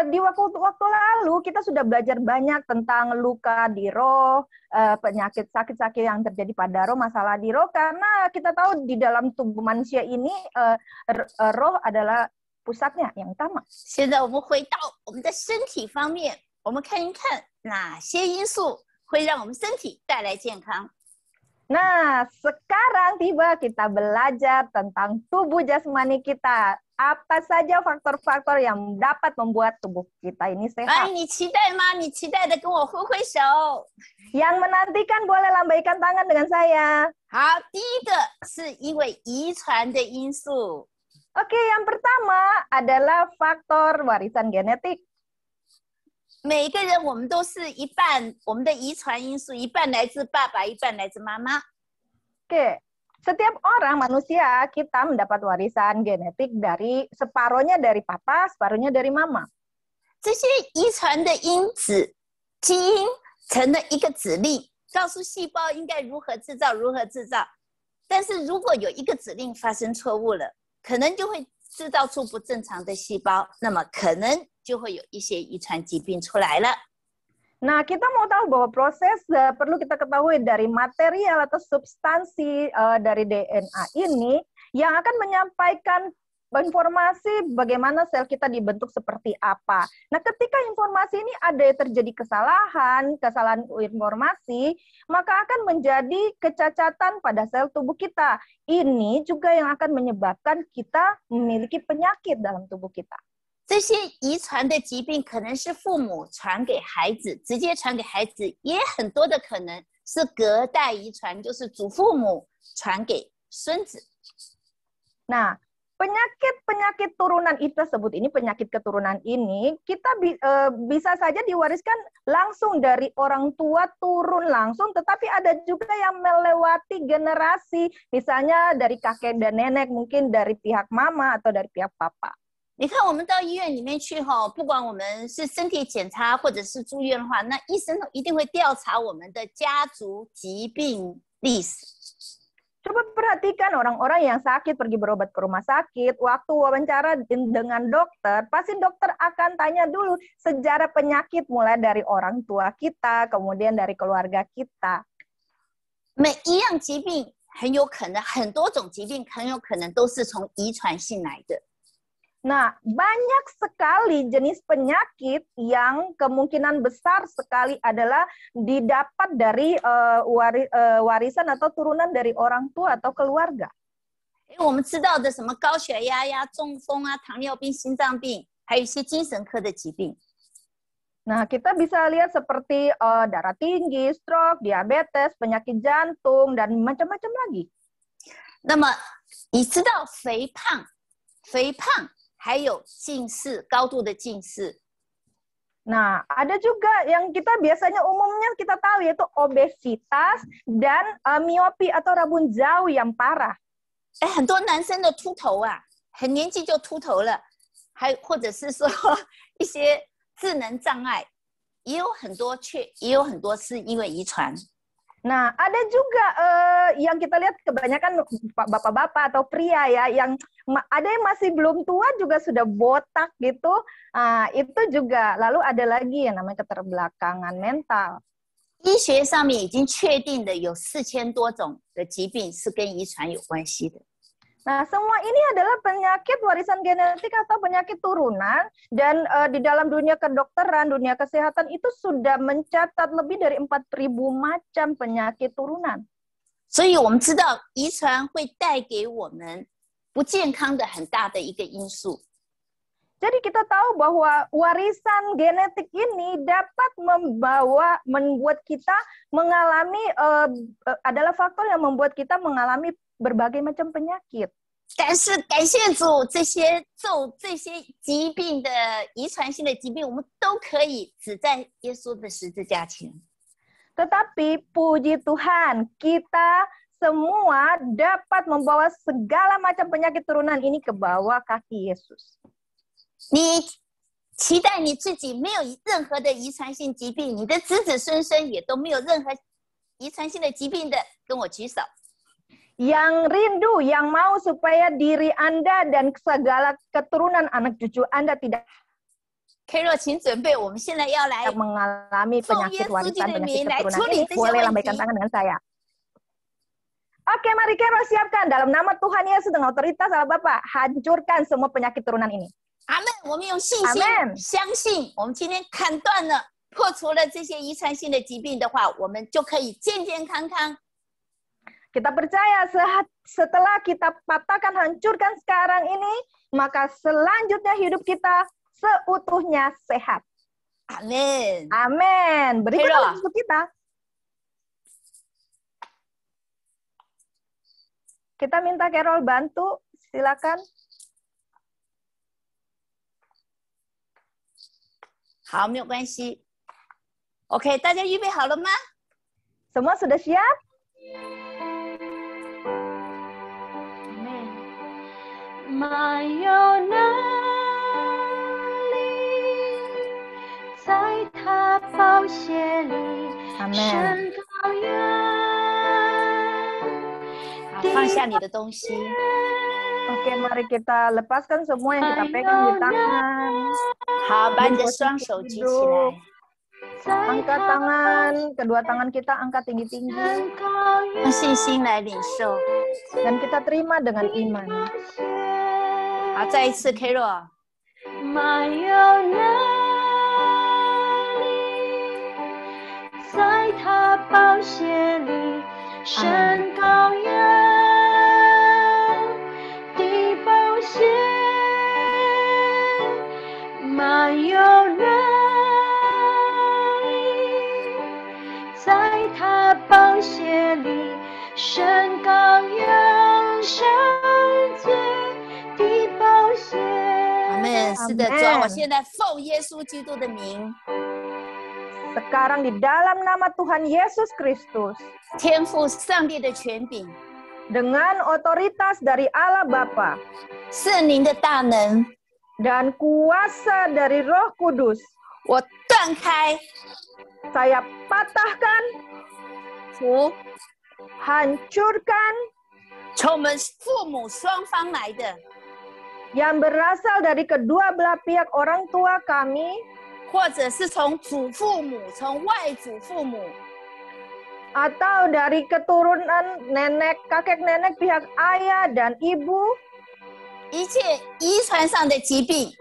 Di waktu lalu kita sudah belajar banyak tentang luka di roh, penyakit sakit-sakit yang terjadi pada roh, masalah di roh, karena kita tahu di dalam tubuh manusia ini roh adalah pusatnya yang utama. 现在我们回到我们的身体方面，我们看一看哪些因素会让我们身体带来健康。 Nah, sekarang tiba kita belajar tentang tubuh jasmani kita. Apa saja faktor-faktor yang dapat membuat tubuh kita ini 哎， sehat? 你期待吗？你期待的跟我挥挥手。 Yang menantikan boleh lambaikan tangan dengan saya. 好，第一个是因为遗传的因素。 Oke, yang pertama adalah faktor warisan genetik. 每个人我们都是一半，我们的遗传因素一半来自爸爸，一半来自妈妈。 Oke, setiap orang manusia kita mendapat warisan genetik dari separohnya dari papa, separuhnya dari mama. 这些遗传的因子基因成了一个指令，告诉细胞应该如何制造，如何制造。但是如果有一个指令发生错误了，可能就会制造出不正常的细胞，那么可能就会有一些遗传疾病出来了。 Nah, kita mau tahu bahwa proses perlu kita ketahui dari material atau substansi dari DNA ini yang akan menyampaikan informasi bagaimana sel kita dibentuk seperti apa. Nah, ketika informasi ini ada terjadi kesalahan informasi, maka akan menjadi kecacatan pada sel tubuh kita. Ini juga yang akan menyebabkan kita memiliki penyakit dalam tubuh kita. 这些遗传的疾病可能是父母传给孩子，直接传给孩子，也很多的可能是隔代遗传，就是祖父母传给孙子。 Nah, penyakit turunan itu tersebut ini, penyakit keturunan ini, kita bisa saja diwariskan langsung dari orang tua turun langsung, tetapi ada juga yang melewati generasi, misalnya dari kakek dan nenek, mungkin dari pihak mama atau dari pihak papa. 你看，我们到医院里面去哈，不管我们是身体检查或者是住院的话，那医生一定会调查我们的家族疾病历史。 Coba perhatikan orang-orang yang sakit pergi berobat ke rumah sakit, waktu wawancara dengan dokter, pasti dokter akan tanya dulu sejarah penyakit mulai dari orang tua kita, kemudian dari keluarga kita. 每一样疾病很有可能，很多种疾病很有可能都是从遗传性来的。Nah, banyak sekali jenis penyakit yang kemungkinan besar sekali adalah didapat dari warisan atau turunan dari orang tua atau keluarga. 我们知道的什么高血压呀、中风啊、糖尿病、心脏病，还有一些精神科的疾病。 Nah, kita bisa lihat seperti darah tinggi, stroke, diabetes, penyakit jantung, dan macam-macam lagi. 那么你知道肥胖还有近视，高度的近视。 Nah, ada juga yang kita biasanya umumnya kita tahu yaitu obesitas dan miopi atau rabun jauh yang parah. 很多男生的秃头啊，很年轻就秃头了，还或者是说一些智能障碍，也有很多是因为遗传。 Nah, ada juga yang kita lihat kebanyakan bapak-bapak atau pria ya, yang ada yang masih belum tua juga sudah botak gitu. Itu juga. Lalu ada lagi yang namanya keterbelakangan mental. 医学上面已经确定的有4000多种的疾病是跟遗传有关系的。 Nah, semua ini adalah penyakit warisan genetik atau penyakit turunan, dan di dalam dunia kedokteran, dunia kesehatan itu sudah mencatat lebih dari 4.000 macam penyakit turunan. 所以我们知道遗传会带给我们不健康的很大的一个因素。 Jadi kita tahu bahwa warisan genetik ini dapat membuat kita mengalami adalah faktor yang membuat kita mengalami berbagai macam penyakit. 但是感谢主，这些疾病的遗传性的疾病，我们都可以只在耶稣的十字架前。 Tetapi puji Tuhan, kita semua dapat membawa segala macam penyakit turunan ini ke bawah kaki Yesus. 你期待你自己没有任何的遗传性疾病，你的子子孙孙也都没有任何遗传性的疾病的，跟我举手。 Yang rindu, yang mau supaya diri Anda dan segala keturunan anak cucu Anda tidak Carol， 请准备，我们现在要来 mengalami penyakit warisan, penyakit keturunan ini, boleh lambaikan tangan dengan saya. Oke, mari Carol siapkan. Dalam nama Tuhan Yesus dengan otoritas Allah Bapa, hancurkan semua penyakit turunan ini. 阿门！我们用信心 Amen 相信，我们今天砍断了、破除了这些遗传性的疾病的话，我们就可以健健康康。 Kita percaya setelah kita patahkan, hancurkan sekarang ini, maka selanjutnya hidup kita seutuhnya sehat. 阿门！ Amin. Berikut Carol. untuk kita. Kita minta Carol bantu, silakan. 好，没有关系。OK， 大家预备好了吗？ Semua sudah siap? Amen. 满有能力，在他宝血里 Amen. 升高远。好，放下你的东西。 Oke, mari kita lepaskan semua yang kita pegang di tangan. 好，把你的双手举起来。 Angkat tangan, kedua tangan kita angkat tinggi-tinggi. 用信心来领受。 Dan kita terima dengan iman. 好，再一次 ，Carol。 满有能力，在他宝血里升高远的宝血，满有能力，在他宝血里升高远圣洁的宝血。 阿门。是的，主啊，我现在奉耶稣基督的名， Sekarang di dalam nama Tuhan Yesus Kristus, 天父上帝的权柄， dengan otoritas dari Allah Bapa 圣灵的大能， dan kuasa dari Roh Kudus, 我断开 saya patahkan, 福 hancurkan 从我们父母双方来的， yang berasal dari kedua belah pihak orang tua kami, 或者是从祖父母、从外祖父母， atau dari keturunan nenek, kakek nenek pihak ayah dan ibu, 一切遗传上的疾病，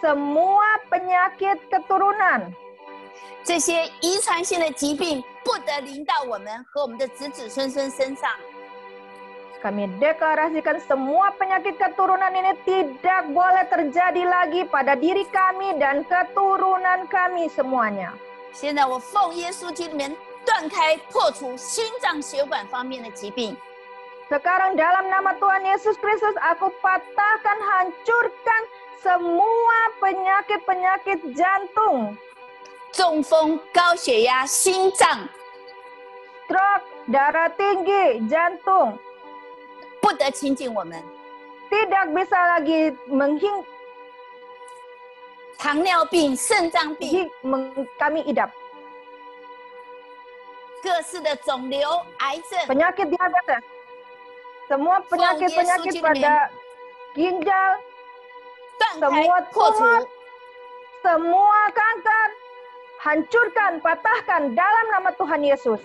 semua penyakit keturunan, 这些遗传性的疾病不得临到我们和我们的子子孙孙身上。 kami deklarasikan semua penyakit keturunan ini tidak boleh terjadi lagi pada diri kami dan keturunan kami semuanya. 现在我奉耶稣基督里面断开、破除心脏血管方面的疾病， Sekarang dalam nama Tuhan Yesus Kristus aku patahkan, hancurkan semua penyakit-penyakit jantung, 中风、高血压、心脏 stroke, darah tinggi, jantung, 不得亲近我们， tidak bisa lagi糖尿病、肾脏病、 kami idap. 各式的肿瘤、癌症， Penyakit diabetes, semua penyakit-penyakit pada ginjal, 断开 semua、破除 tumor, semua kanker, hancurkan, patahkan dalam nama Tuhan Yesus.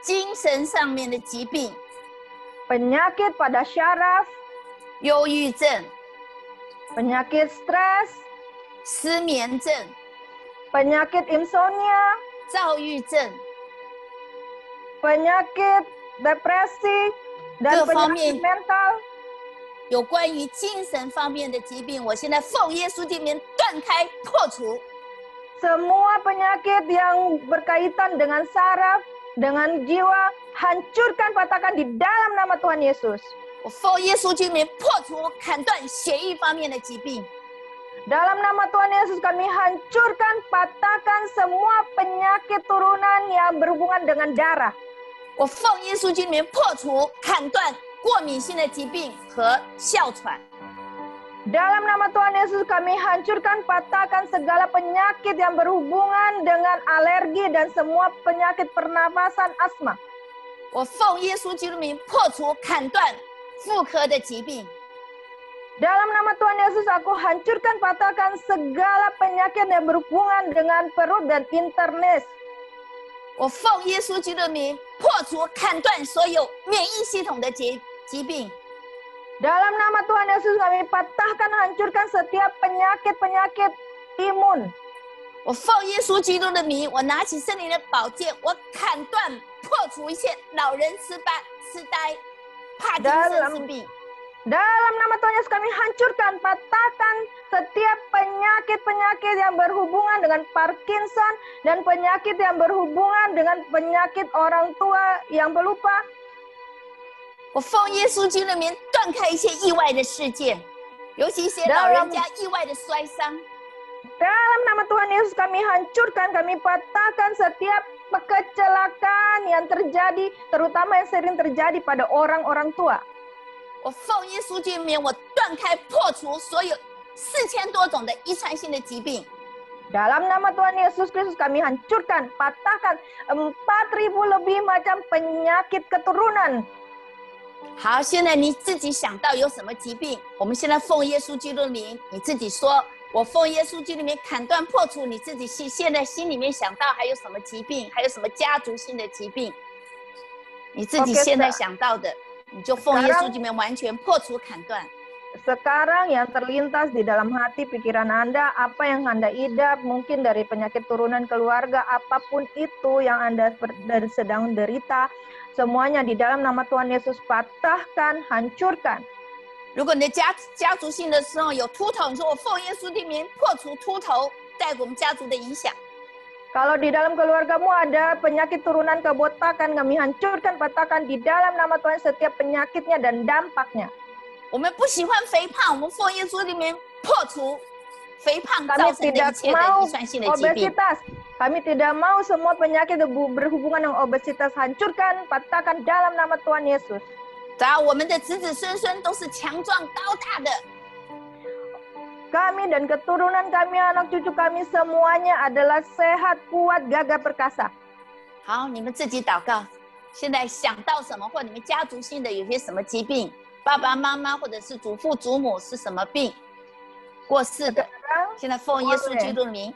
精神上面的疾病， Penyakit pada syaraf, 忧郁症、 penyakit stres, 失眠症、 penyakit insomnia, 躁郁症， penyakit depresi, dan Ke penyakit方面 mental. 有关于精神方面的疾病，我现在奉耶稣基督里面断开、破除。 Semua penyakit yang berkaitan dengan saraf, dengan jiwa, hancurkan, patahkan di dalam nama Tuhan Yesus. 我奉耶稣基督里面破除、砍断血液方面的疾病， Dalam nama Tuhan Yesus kami hancurkan, patahkan semua penyakit turunan yang berhubungan dengan darah. 我奉耶稣基督里面破除、砍断过敏性的疾病和哮喘。 Dalam nama Tuhan Yesus kami hancurkan, patahkan segala penyakit yang berhubungan dengan alergi dan semua penyakit pernapasan asma. 我奉耶稣基督里面破除、砍断妇科的疾病。 Dalam nama Tuhan Yesus aku hancurkan, patahkan segala penyakit yang berhubungan dengan perut dan internis. 我奉耶稣基督的名破除、砍断所有免疫系统的疾病。 Dalam nama Tuhan Yesus kami patahkan, hancurkan setiap penyakit-penyakit imun. 我奉耶稣基督的名，我拿起圣灵的宝剑，我砍断、破除一切老人痴呆、帕金森氏病。 Dalam nama Tuhan Yesus kami hancurkan, patahkan setiap penyakit-penyakit yang berhubungan dengan Parkinson dan penyakit yang berhubungan dengan penyakit orang tua yang pelupa. 我奉耶稣基督的名断开一切意外的事件，尤其一些老人家意外的摔伤。 Dalam nama Tuhan Yesus kami hancurkan, kami patahkan setiap kecelakaan yang terjadi, terutama yang sering terjadi pada orang-orang tua. 我奉耶稣基督的名，我断开、破除所有4000多种的遗传性的疾病。 Dalam nama Tuhan Yesus Kristus kami hancurkan, patahkan 4000 lebih macam penyakit keturunan. 好，现在你自己想到有什么疾病，我们现在奉耶稣基督的名，你自己说，我奉耶稣基督的名砍断、破除你自己现在心里面想到还有什么疾病，还有什么家族性的疾病，你自己现在想到的，你就奉耶稣基督的名完全破除、砍断。 Sekarang yang terlintas di dalam hati pikiran Anda, apa yang Anda idap, mungkin dari penyakit turunan keluarga, apapun itu yang Anda sedang derita, semuanya di dalam nama Tuhan Yesus patahkan, hancurkan. 如果你的家族性的时候有秃头，你说我奉耶稣的名破除秃头在我们家族的影响。 Kalau di dalam keluargamu ada penyakit turunan kebotakan, kami hancurkan, patahkan di dalam nama Tuhan setiap penyakitnya dan dampaknya. 我们不喜欢肥胖，我们奉耶稣的名破除肥胖造 Kami 成的一 tidak 切的 mau 遗传性的疾病。 obesitas. Kami tidak mau semua penyakit berhubungan dengan obesitas, hancurkan, patahkan dalam nama Tuhan Yesus. 我们的子子孙孙都是强壮高大的。 Kami dan keturunan kami, anak cucu kami semuanya adalah sehat, kuat, gagah perkasa. 好，你们自己祷告。现在想到什么，或你们家族性的有些什么疾病，爸爸妈妈或者是祖父祖母是什么病过世的， Sekarang 现在奉耶稣基督的名，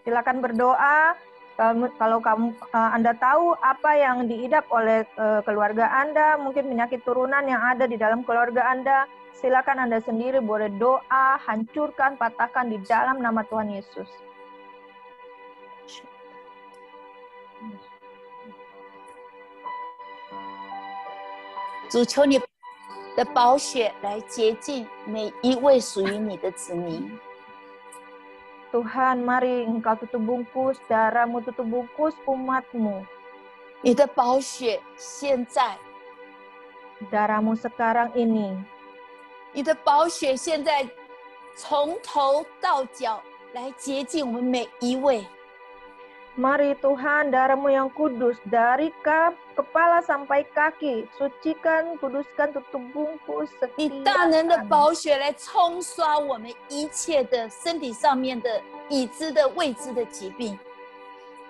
silakan berdoa. Kalau Anda tahu apa yang diidap oleh keluarga Anda, mungkin penyakit turunan yang ada di dalam keluarga Anda, silakan Anda sendiri boleh doa, hancurkan, patahkan di dalam nama Tuhan Yesus. 主，求你的宝血来洁净每一位属于你的子民。 Tuhan, mari Engkau tutup bungkus, darah-Mu tutup bungkus umat-Mu. 你的宝血现在， Darah-Mu sekarang ini. 你的宝血现在从头到脚来洁净我们每一位。 Mari Tuhan, darah-Mu yang kudus dari kepala sampai kaki, sucikan, kuduskan, tutup bungkus 你 setiap 大能的 kami. 宝血来冲刷我们一切的身体上面的已知的未知的疾病。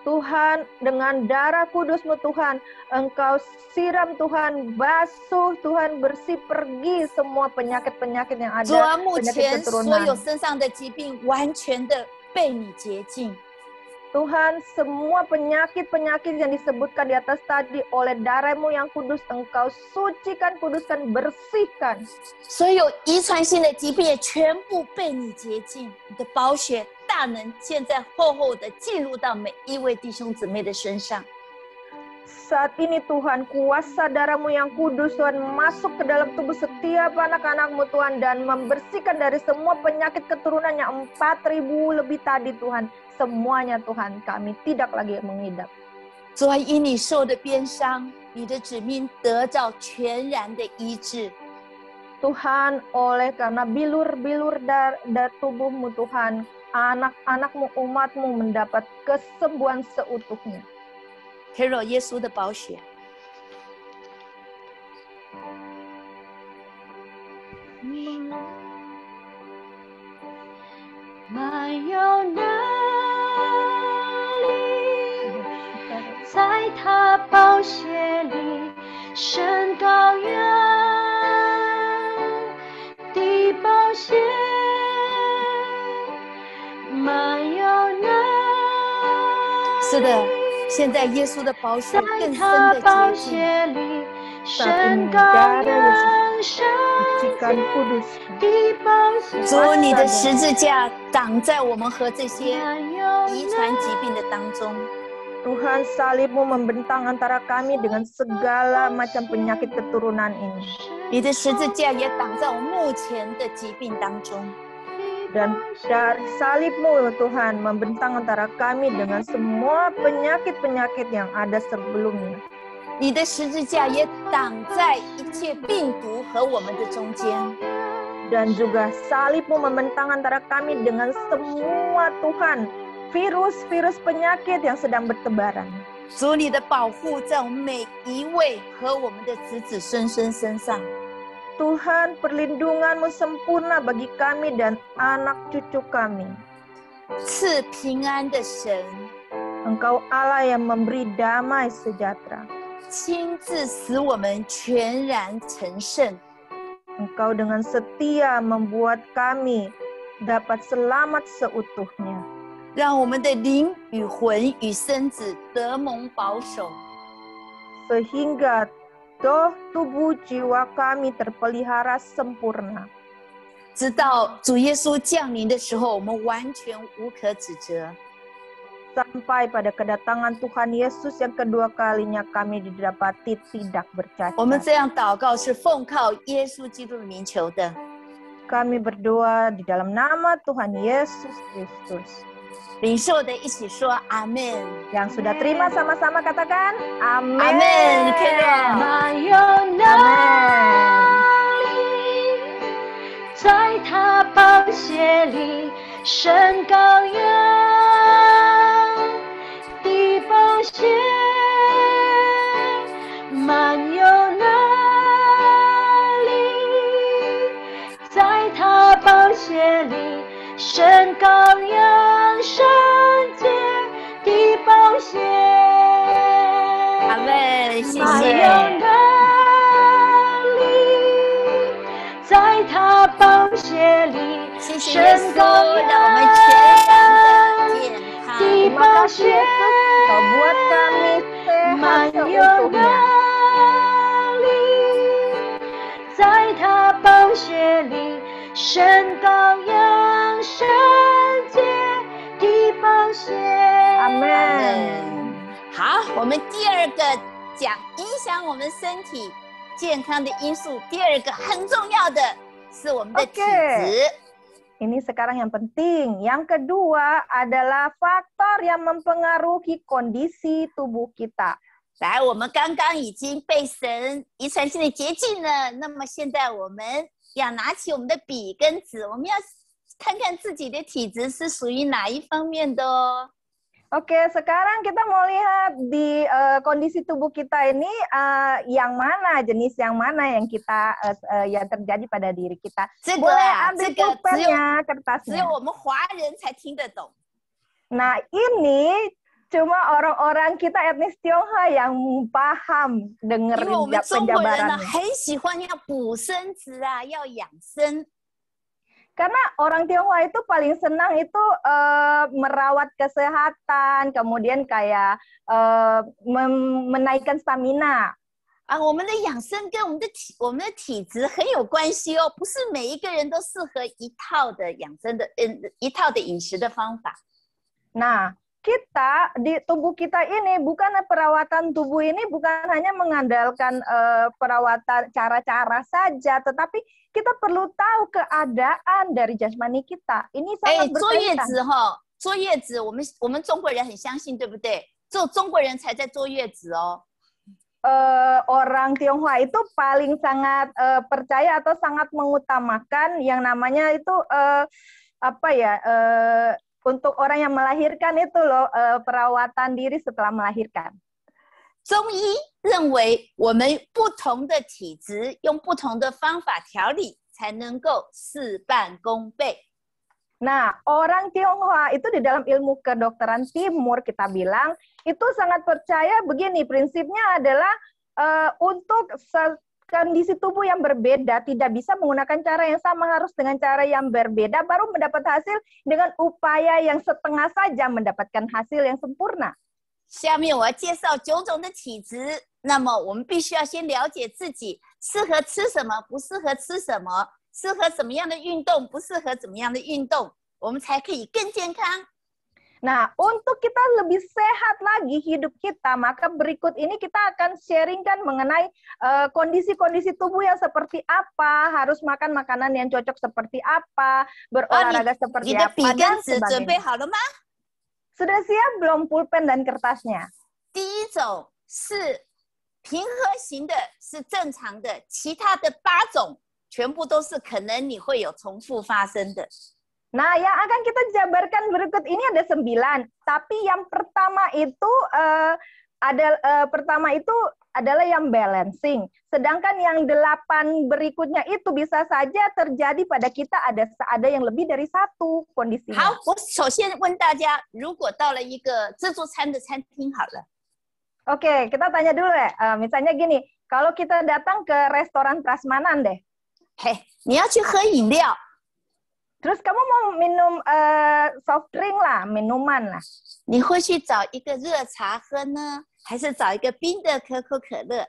Tuhan, dengan darah kudus-Mu Tuhan, Engkau siram Tuhan, basuh Tuhan, bersih pergi semua penyakit-penyakit yang 主啊， ada, 目 penyakit 前所有 keturunan. 身上的疾病完全的被你洁净。 Tuhan, semua penyakit-penyakit yang disebutkan di atas tadi oleh darah-Mu yang kudus, Engkau sucikan, kuduskan, bersihkan. 所有遗传性的疾病也全部被你洁净，你的宝血大能现在厚厚的进入到每一位弟兄姊妹的身上。 Saat ini Tuhan, kuasa darah-Mu yang kudus Tuhan masuk ke dalam tubuh setiap anak-anak-Mu Tuhan dan membersihkan dari semua penyakit keturunan yang 4.000 lebih tadi Tuhan. Semuanya Tuhan, kami tidak lagi mengidap. 主啊，因你受的鞭伤，你的子民得到全然的医治。 Tuhan, oleh karena bilur-bilur dari tubuh-Mu Tuhan, anak-anak-Mu, umat-Mu mendapat kesembuhan seutuhnya. 可以有耶稣的宝血， 满有能力，在他宝血里，神羔羊的宝血，满有能力。 是的，现在耶稣的宝血在更深他宝的洁净。 血里， Saat 神 ini 羔 darah 羊 Yesus 圣 sucikan, kudus. 的宝血， 主，你的十字架挡在我们和这些满有遗传疾病的当中。 Tuhan, salib-Mu membentang antara kami dengan segala macam penyakit keturunan ini. 你的十字架也挡在我目前的疾病当中。 Dan dari salib-Mu Tuhan membentang antara kami dengan semua penyakit-penyakit yang ada sebelumnya. 你的十字架也挡在一切病毒和我们的中间。 Dan juga salib-Mu membentang antara kami dengan semua Tuhan virus-virus penyakit yang sedang bertebaran. 主，你的保护在我们每一位和我们的子子孙孙身上。 Tuhan, perlindungan-Mu sempurna bagi kami dan anak cucu kami. 赐平安的神， Engkau Allah yang memberi damai sejahtera. 亲自使我们全然成圣。 Engkau dengan setia membuat kami dapat selamat seutuhnya. 让我们的灵与魂与身子得蒙保守。 Sehingga tubuh jiwa kami terpelihara sempurna. 直到主耶稣降临的时候，我们完全无可指责。 Sampai pada kedatangan Tuhan Yesus yang kedua kalinya kami didapati tidak 我们 bercacat. 这样祷告是奉靠耶稣基督的名求的。 Kami berdoa di dalam nama Tuhan Yesus Kristus. 领受的一起说阿门。 Yang sudah terima sama-sama katakan amin. 阿门。可以了。 满有能力，在他宝血里，神羔羊的宝血，满有能力，在他宝血里，神羔羊圣洁的宝血。阿门，谢满有谢。能力，在他宝血里，谢谢耶稣，让我们全然的健康。的宝血， buat kami sehat 满有 seutuhnya. 能力，在他宝血里，神羔羊圣洁的宝血。 Amin. 好，我们第二个讲影响我们身体健康的因素，第二个很重要的是我们的体 Oke. 质。 Ini sekarang yang penting. Yang kedua adalah faktor yang mempengaruhi kondisi tubuh kita. 来，我们刚刚已经被神遗传性的洁净了，那么现在我们要拿起我们的笔跟纸，我们要看看自己的体质是属于哪一方面的哦。 Oke, sekarang kita mau lihat di kondisi tubuh kita ini yang mana, jenis yang mana yang kita yang terjadi pada diri kita. 这个 Boleh 啊， ambil 这个 pulpennya, 只 kertasnya. 有我们华人才听得懂。 Nah, ini cuma orang-orang kita etnis Tionghoa yang paham 因为我 dengerin 们中国人呢， penjabarannya. 很喜欢要补身子啊，要养生。 Karena orang Tionghoa itu paling senang itu merawat kesehatan, kemudian kayak menaikkan stamina. 啊，我们的养生跟我们的体质很有关系哦，不是每一个人都适合一套的养生的一套的饮食的方法。 Nah, kita di tubuh kita ini bukan perawatan tubuh ini bukan hanya mengandalkan perawatan cara-cara saja, tetapi kita perlu tahu keadaan dari jasmani kita. Ini 哎， sangat 坐月 berkaitan. 子哈，坐月子，我们中国人很相信，对不对？只有中国人才在坐月子哦。 Orang Tionghoa itu paling sangat percaya atau sangat mengutamakan yang namanya itu apa ya untuk orang yang melahirkan itu loh perawatan diri setelah melahirkan. 中医认为，我们不同的体质用不同的方法调理，才能够事半功倍。 Nah, orang Tionghoa itu di dalam ilmu kedokteran timur kita bilang itu sangat percaya begini, prinsipnya adalah untuk kondisi tubuh yang berbeda tidak bisa menggunakan cara yang sama, harus dengan cara yang berbeda baru mendapat hasil, dengan upaya yang setengah saja mendapatkan hasil yang sempurna. 下面我要介绍9种的体质，那么我们必须要先了解自己适合吃什么，不适合吃什么，适合怎么样的运动，不适合怎么样的运动，我们才可以更健康。 Nah, untuk kita lebih sehat lagi hidup kita, maka berikut ini kita akan sharingkan mengenai kondisi-kondisi tubuh yang seperti apa, harus makan makanan yang cocok seperti apa, berolahraga 你 seperti 的 apa, 笔 dan 跟纸准备 sebagainya. 好了吗？ Sudah siap belum pulpen dan kertasnya? 第一种是平和型的，是正常的，其他的8种全部都是可能你会有重复发生的。 Nah, yang akan kita jabarkan berikut ini ada 9, tapi yang pertama itu adalah yang balancing. Sedangkan yang 8 berikutnya itu bisa saja terjadi pada kita ada yang lebih dari 1 kondisinya. 好，我首先问大家，如果到了一个自助餐的餐厅，好了， Oke, kita tanya dulu ya. Misalnya gini, kalau kita datang ke restoran prasmanan deh, 嘿，你要去喝饮料， terus kamu mau minum soft drink lah, minuman lah. 你会去找一个热茶喝呢，还是找一个冰的可口可乐？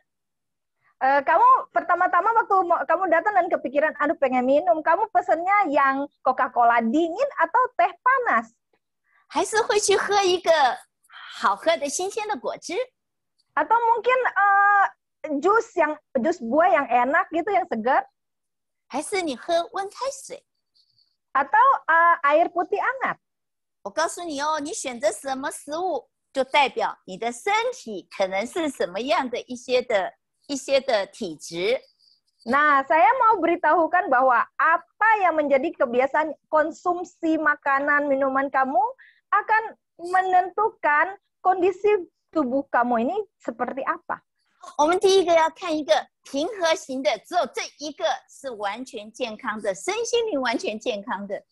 Kamu pertama-tama waktu kamu datang dan kepikiran, aduh pengen minum, kamu pesennya yang Coca-Cola dingin atau teh panas? 还是会去喝一个好喝的新鲜的果汁？ Atau mungkin jus buah yang enak gitu, yang segar? 还是你喝温开水？ Atau air putih hangat? 我告诉你哦，你选择什么食物，就代表你的身体可能是什么样的一些的体质。 Nah, saya mau beritahukan bahwa apa yang menjadi kebiasaan konsumsi makanan, minuman kamu akan menentukan kondisi tubuh kamu ini seperti apa. 我们第一个要看一个平和型的，只有这一个是完全健康的，身心灵完全健康的。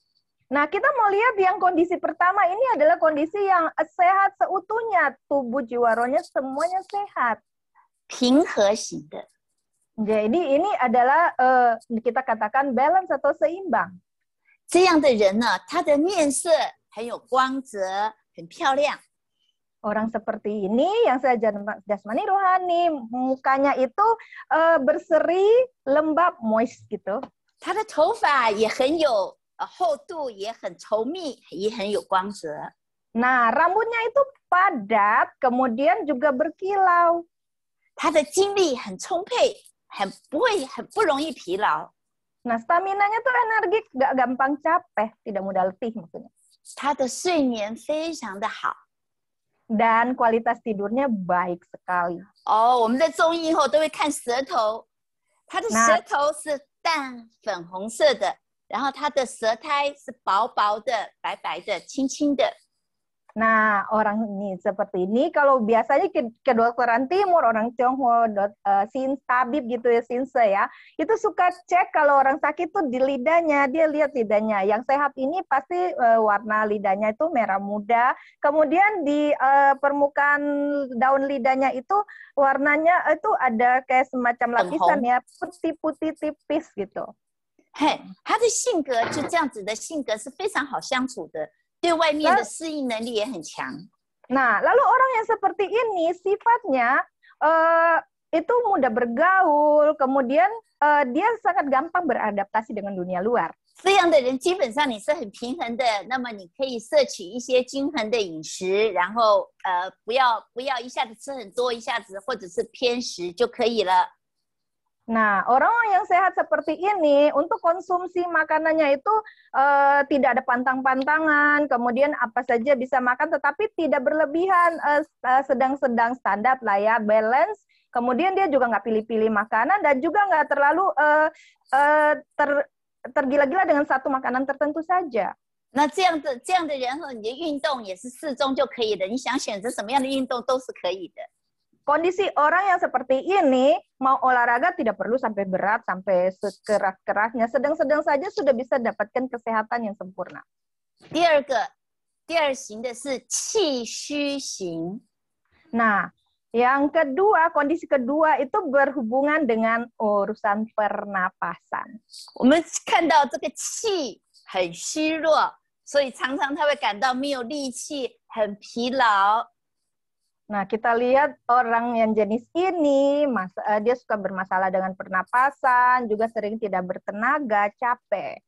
Nah, kita mau lihat yang kondisi pertama ini adalah kondisi yang sehat seutuhnya, tubuh jiwa rohnya semuanya sehat. 平和型的， Jadi ini adalah kita katakan balance atau seimbang. 这样的人呢，他的面色很有光泽，很漂亮。Orang seperti ini yang secara jasmani rohani, mukanya itu berseri, lembab, moist gitu. 他的头发也很有厚度，也很稠密，也很有光泽。 Nah, rambutnya itu padat, kemudian juga berkilau. 他的精力很充沛，很不容易疲劳。 Nah, stamina-nya tuh energik, gak gampang capek, tidak mudah letih maksudnya. 他的睡眠非常的好。 Dan kualitas tidurnya baik sekali. 哦，我们在中医后都会看舌头，他的舌头是淡粉红色的，然后他的舌苔是薄薄的、白白的、轻轻的。 Nah, orang ini seperti ini, kalau biasanya ke dokteran timur, orang Tionghoa, sin tabib gitu ya, sinse ya, itu suka cek kalau orang sakit tuh di lidahnya, dia lihat lidahnya. Yang sehat ini pasti warna lidahnya itu merah muda, kemudian di permukaan daun lidahnya itu warnanya itu ada kayak semacam lapisan ya, putih-putih tipis gitu. 嘿，他的性格就这样子的性格是非常好相处的。 对外面的适应能力也很强。 Nah, lalu orang yang seperti ini sifatnya itu mudah bergaul, kemudian dia sangat gampang beradaptasi dengan dunia luar. 这样的人基本上你是很平衡的，那么你可以摄取一些均衡的饮食，然后不要一下子吃很多，一下子或者是偏食就可以了。 Nah, orang yang sehat seperti ini, untuk konsumsi makanannya itu tidak ada pantang-pantangan, kemudian apa saja bisa makan, tetapi tidak berlebihan, sedang-sedang standar lah ya, balance. Kemudian dia juga nggak pilih-pilih makanan, dan juga nggak terlalu tergila-gila dengan satu makanan tertentu saja. 那这样的人后，你的运动也是适中就可以的。你想选择什么样的运动都是可以的。 Kondisi orang yang seperti ini, mau olahraga tidak perlu sampai berat, sampai sekeras-kerasnya. Sedang-sedang saja sudah bisa dapatkan kesehatan yang sempurna. 第二型的是气虚型。 Nah, yang kedua, kondisi kedua itu berhubungan dengan urusan pernapasan. 我们看到这个气很虚弱，所以常常他会感到没有力气，很疲劳。 Nah, kita lihat orang yang jenis ini, dia suka bermasalah dengan pernapasan, juga sering tidak bertenaga, capek.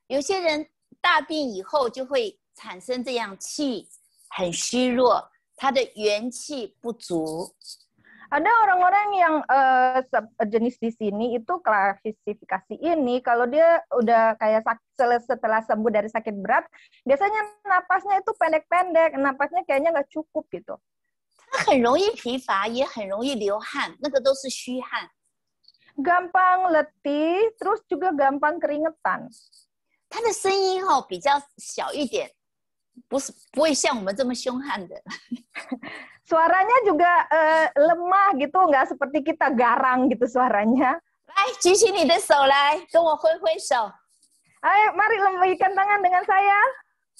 有些人大病以后就会产生这样气很虚弱，他的元气不足。 Ada orang-orang yang jenis di sini itu klasifikasi ini, kalau dia udah kayak setelah sembuh dari sakit berat, biasanya napasnya itu pendek-pendek, napasnya kayaknya nggak cukup gitu. 他很容易疲乏，也很容易流汗，那个都是虚汗。 Gampang letih, terus juga gampang keringetan. 他的声音比较小一点，不会像我们这么凶悍的。 Suaranya juga lemah gitu, nggak seperti kita garang gitu suaranya. 来，举起你的手来，跟我挥挥手。 Ayo, mari lambaikan tangan dengan saya.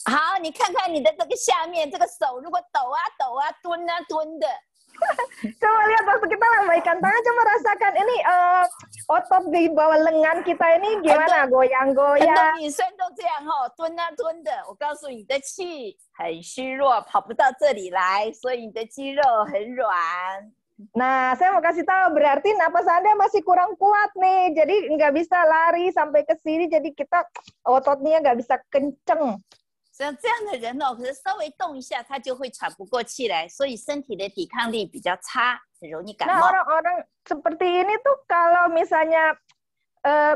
好，你看看你的这个下面这个手，如果抖啊抖啊、蹲啊蹲的， Coba lihat waktu kita lambaikan tangan, coba rasakan ini otot di bawah lengan kita ini gimana 很 goyang-goyang. 多女生都这样蹲啊蹲的。我告诉你的气很虚弱，跑不到这里来，所以你的肌肉很软。 Nah, saya mau kasih tahu, berarti napas Anda masih kurang kuat nih, jadi nggak bisa lari sampai ke sini, jadi kita ototnya nggak bisa kenceng. 像这样的人可是稍微动一下，他就会喘不过气来，所以身体的抵抗力比较差，很容易感 Nah, 冒。 orang-orang seperti ini tuh kalau misalnya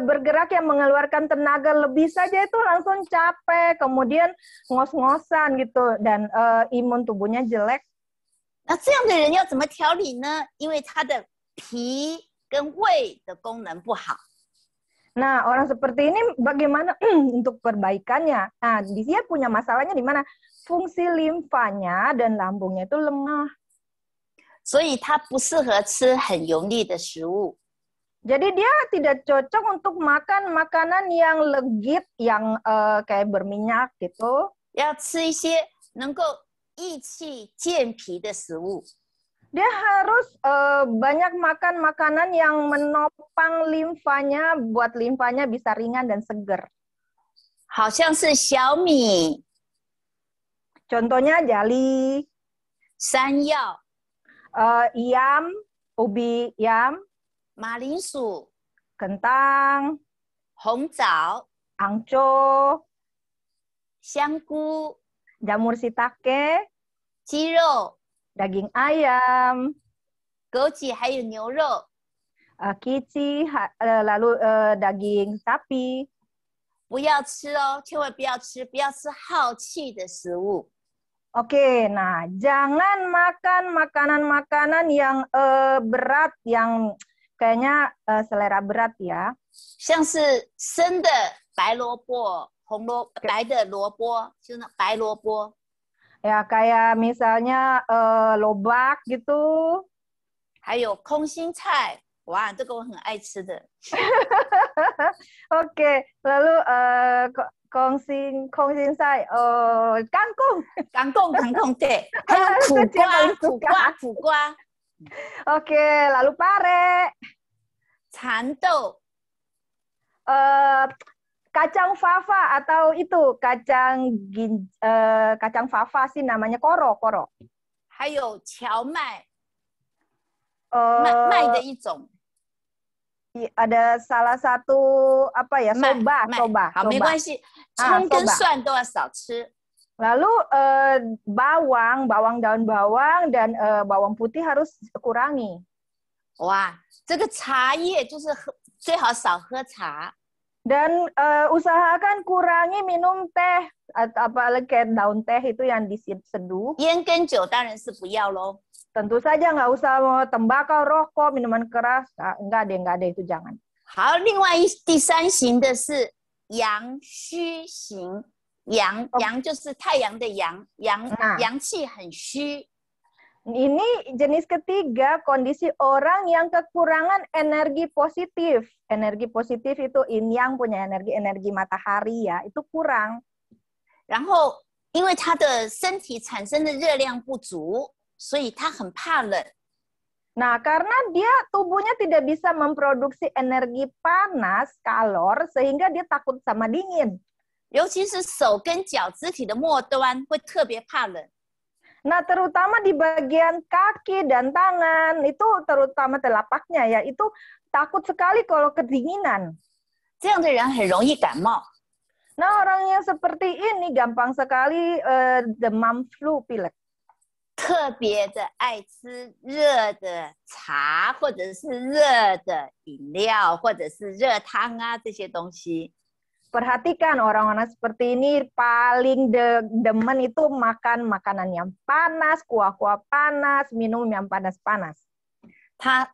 bergerak yang mengeluarkan tenaga lebih saja itu langsung capek, kemudian ngos-ngosan gitu, dan imun tubuhnya jelek. 那这样的人要怎么调理呢？因为他的脾跟胃的功能不好。 Nah, orang seperti ini bagaimana untuk perbaikannya? Nah, dia punya masalahnya di mana? Fungsi limfanya dan lambungnya itu lemah. 所以他不适合吃很油腻的食物。 Jadi dia tidak cocok untuk makan makanan yang legit, yang kayak berminyak gitu. 要吃一些能够益气健脾的食物。 Dia harus banyak makan makanan yang menopang limfanya, buat limfanya bisa ringan dan seger. 好像是小米， Contohnya jali. 山药、yam, ubi yam, 马铃薯、 kentang, 红枣、 angco, 香菇、 jamur shiitake, 鸡肉、 daging ayam, 枸杞，还有牛肉。 kici, lalu daging sapi. 不要吃哦，千万不要吃，不要吃耗气的食物。 Oke, nah jangan makan makanan-makanan yang berat, yang kayaknya selera berat ya. 像是生的白萝卜、白的萝卜，就是那白萝卜。 Ya kayak misalnya lobak gitu. 还有空心菜，哇，这个我很爱吃的。 Oke, lalu kongsin sai, kangkung. 港贡，对，还有苦瓜， Oke, lalu pare, 蚕豆， kacang fava atau itu kacang fava sih namanya koro. 还有荞麦，麦的一种。 Ada salah satu apa ya, soba. 好，没关系，葱跟蒜都要少吃。 Lalu bawang daun bawang dan bawang putih harus kurangi. 哇，这个茶叶就是最好少喝茶。 Dan usahakan kurangi minum teh, apalagi kayak daun teh itu yang diseduh. 烟跟酒当然是不要咯。 Tentu saja nggak usah mau tembakau, rokok, minuman keras, enggak ada itu jangan. 好，另外第三型的是阳虚型，阳就是太阳的阳，阳气很虚。 Ini jenis ketiga, kondisi orang yang kekurangan energi positif. Energi positif itu yin yang punya energi matahari ya, itu kurang. 然后因为他的身体产生的热量不足，所以他很怕冷。 Nah, karena dia tubuhnya tidak bisa memproduksi energi panas, kalor, sehingga dia takut sama dingin. 尤其是手跟脚肢体的末端会特别怕冷。 Nah, terutama di bagian kaki dan tangan, itu terutama telapaknya ya, itu takut sekali kalau kedinginan. 这样的人很容易感冒。 Nah, orang yang seperti ini gampang sekali demam flu pilek. 特别的爱吃热的茶，或者是热的饮料，或者是热汤啊这些东西。 Perhatikan orang-orang seperti ini paling demen itu makan makanan yang panas, kuah-kuah panas, minum yang panas-panas. 他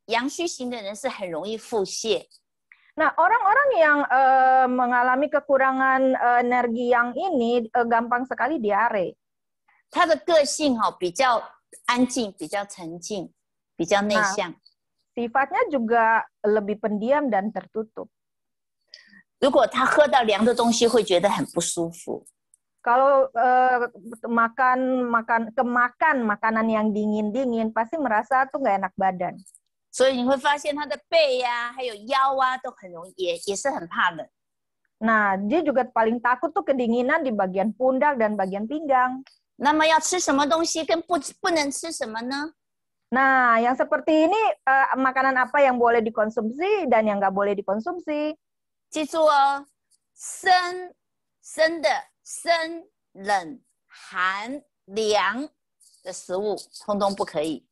阳虚型的人是很容易腹泻。 Nah, orang-orang yang mengalami kekurangan energi yang ini gampang sekali diare. 他的个性比较安静，比较沉静，比较内向。 Sifatnya juga lebih pendiam dan tertutup. 如果他喝到凉的东西，会觉得很不舒服。 Kalau kemakan makanan yang dingin-dingin, pasti merasa tuh nggak enak badan. 所以你会发现他的背呀、还有腰啊，都很容易也是很怕冷。 Nah, dia juga paling takut tuh kedinginan di bagian pundak dan bagian pinggang. 那么要吃什么东西跟不能吃什么呢？ Nah, yang seperti ini makanan apa yang boleh dikonsumsi dan yang nggak boleh dikonsumsi. 记住哦，生的、生、冷、寒、凉的食物，通通不可以。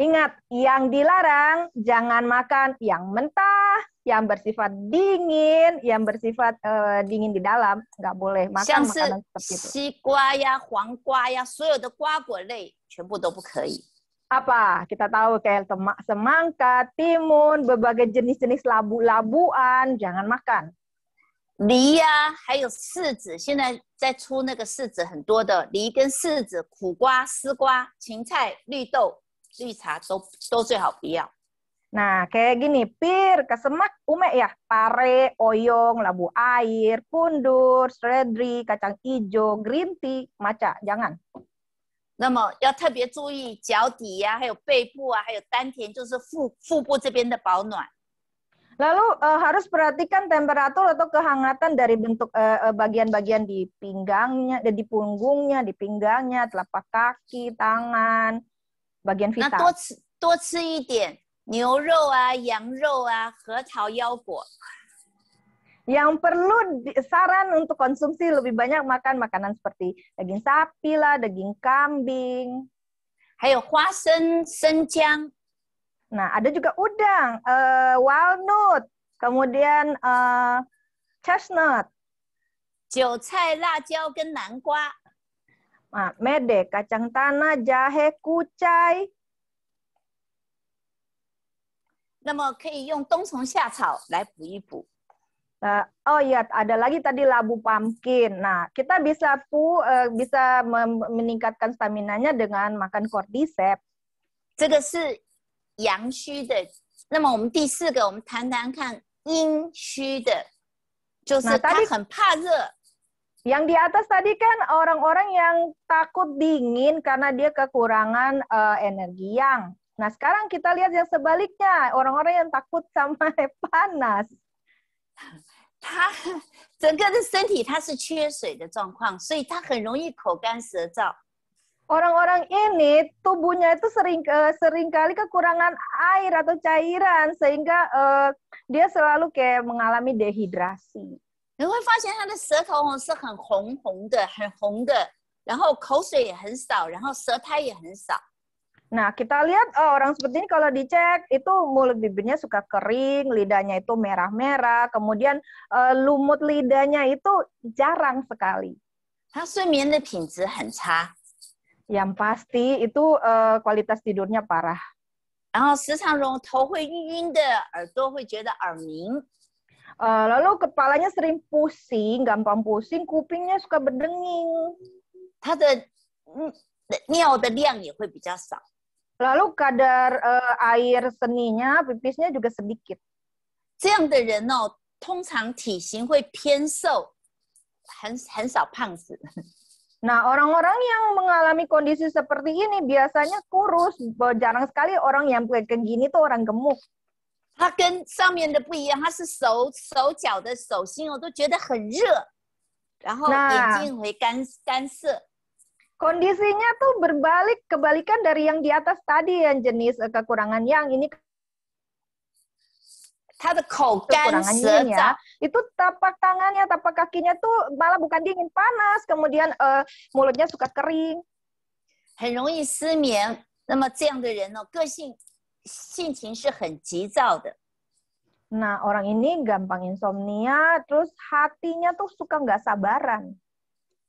Ingat, yang dilarang jangan makan yang mentah, yang bersifat dingin, yang bersifat dingin di dalam, nggak boleh makan 像 makanan 是 seperti itu. 西瓜呀、黄瓜呀，所有的瓜果类全部都不可以。 Apa? Kita tahu kayak semangka, timun, berbagai jenis-jenis labu-labuan, jangan makan. 梨呀、还有柿子，现在在出那个柿子很多的梨跟柿子、苦瓜、丝瓜、芹菜、绿豆、绿茶都最好不要。 Nah, kayak gini, pir, kesemak, ume ya, pare, oyong, labu air, kundur, seledri, kacang hijau, green tea, maca, jangan. 那么要特别注意脚底呀、还有背部啊，还有丹田，就是腹部这边的保暖。Lalu harus perhatikan temperatur atau kehangatan dari bentuk bagian-bagian di pinggangnya, di punggungnya, di pinggangnya, telapak kaki, tangan, bagian 那 vital. 多吃一点牛肉啊、羊肉啊、核桃、腰果。 Yang perlu saran untuk konsumsi lebih banyak makan makanan seperti daging sapi lah, daging kambing. 还有花生、生姜。 Nah, ada juga udang, walnut, kemudian chestnut, 韭菜、辣椒跟南瓜。 nah, mede, kacang tanah, jahe, kucai. 那么可以用冬虫夏草来补一补。 Oh iya, ada lagi tadi labu pumpkin. Nah, kita bisa meningkatkan stamina-nya dengan makan cordyceps. 这个是阳虚的。那么我们第4个，我们谈谈看阴虚的，就是他很怕热。 Yang di atas tadi kan orang-orang yang takut dingin karena dia kekurangan energi yang. Nah, sekarang kita lihat yang sebaliknya, orang-orang yang takut sama panas. 他整个的身体他是缺水的状况，所以他很容易口干舌燥。 Orang-orang ini tubuhnya itu seringkali kekurangan air atau cairan sehingga dia selalu kayak mengalami dehidrasi. 你会发现他的舌头是很红的，很红的，然后口水也很少，然后舌苔也很少。 Nah, kita lihat orang seperti ini kalau dicek itu mulut bibirnya suka kering, lidahnya itu merah-merah, kemudian lumut lidahnya itu jarang sekali. 他睡眠的品质很差， Yang pasti itu kualitas tidurnya parah. 然后时常头会晕晕的，耳朵会觉得耳鸣。 Lalu kepalanya sering pusing, gampang pusing, kupingnya suka berdenging. 他的尿的量也会比较少。 Lalu kadar air seninya, pipisnya juga sedikit. 这样的人哦，通常体型会偏瘦，很少胖子。 Nah, orang-orang yang mengalami kondisi seperti ini biasanya kurus. Jarang sekali orang yang kayak gini tuh orang gemuk. 他跟上面的不一样，他是手脚的手心哦都觉得很热，然后眼睛会干涩。 Kondisinya tuh kebalikan dari yang di atas tadi yang jenis kekurangan yang ini. 他的口干舌燥， itu tapak tangannya, tapak kakinya tuh malah bukan dingin, panas. Kemudian mulutnya suka kering. 很容易失眠。那么这样的人哦，性情是很急躁的。 Nah, orang ini gampang insomnia, terus hatinya tuh suka nggak sabaran.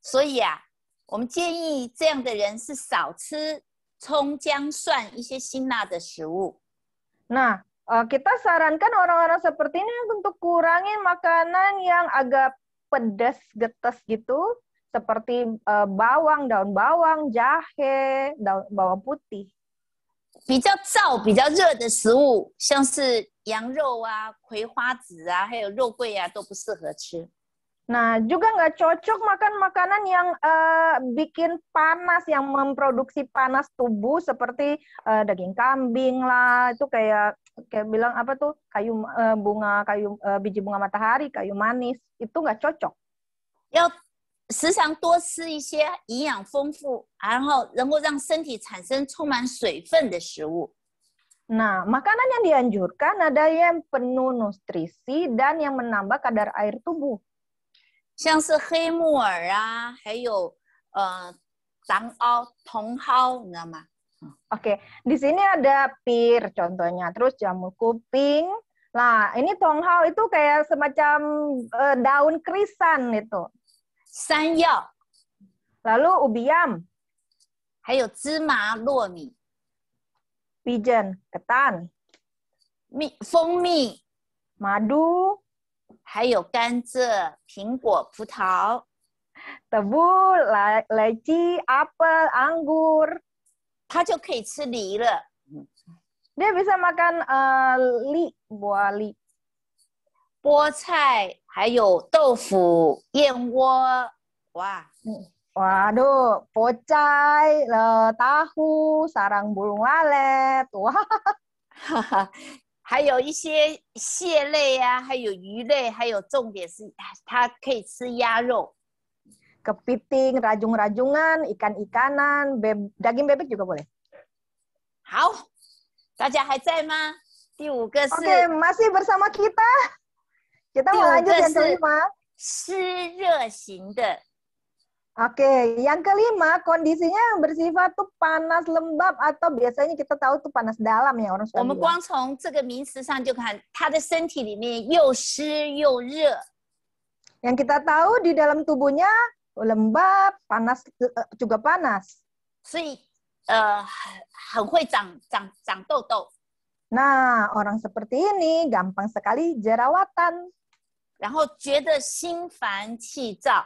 所以啊，我们建议这样的人是少吃葱、姜、蒜一些辛辣的食物。 Nah, kita sarankan orang-orang seperti ini untuk kurangin makanan yang agak pedas, getas gitu, seperti bawang, daun bawang, jahe, bawang putih. 比较燥、比较热的食物，像是羊肉啊、葵花籽啊，还有肉桂啊，都不适合吃。 Nah, juga nggak cocok makan makanan yang bikin panas, yang memproduksi panas tubuh seperti daging kambing lah, itu kayak bilang apa tuh biji bunga matahari, kayu manis, itu nggak cocok. 要时常多吃一些营养丰富，然后能够让身体产生充满水分的食物。 Nah, makanan yang dianjurkan ada yang penuh nutrisi dan yang menambah kadar air tubuh. 像是黑木耳啊，还有茼蒿、茼蒿，你知道吗？ Oke, di sini ada pir contohnya, terus jamur kuping. Nah, ini tonghao itu kayak semacam daun krisan itu. 山药， Lalu ubiam, 还有芝麻、糯米、 pigeon, ketan, 蜂蜜， madu, 还有甘蔗、苹果、葡萄。 tebu, leci, apel, anggur. 它就可以吃梨了。 Dia bisa makan buah li. 菠菜，还有豆腐、燕窝，哇， Waduh, pocai, tahu, sarang burung walet. Wah, 哈哈，还有一些蟹类啊，还有鱼类，还有重点是它可以吃鸭肉。 Kepiting, rajung-rajungan, ikan-ikanan, daging bebek juga boleh. 好，大家还在吗？第五个是 Oke, masih bersama kita. Kita mau lanjut yang kelima. 湿热型的。 Oke, yang kelima kondisinya yang bersifat tuh panas lembab atau biasanya kita tahu tuh panas dalam ya orang 我 suka 们 bilang. 光从这个名词上就看，他的身体里面又湿又热。 Yang kita tahu di dalam tubuhnya lembab, panas juga panas. 所以很会长痘痘， Nah, orang seperti ini gampang sekali jerawatan. 然后觉得心烦气躁，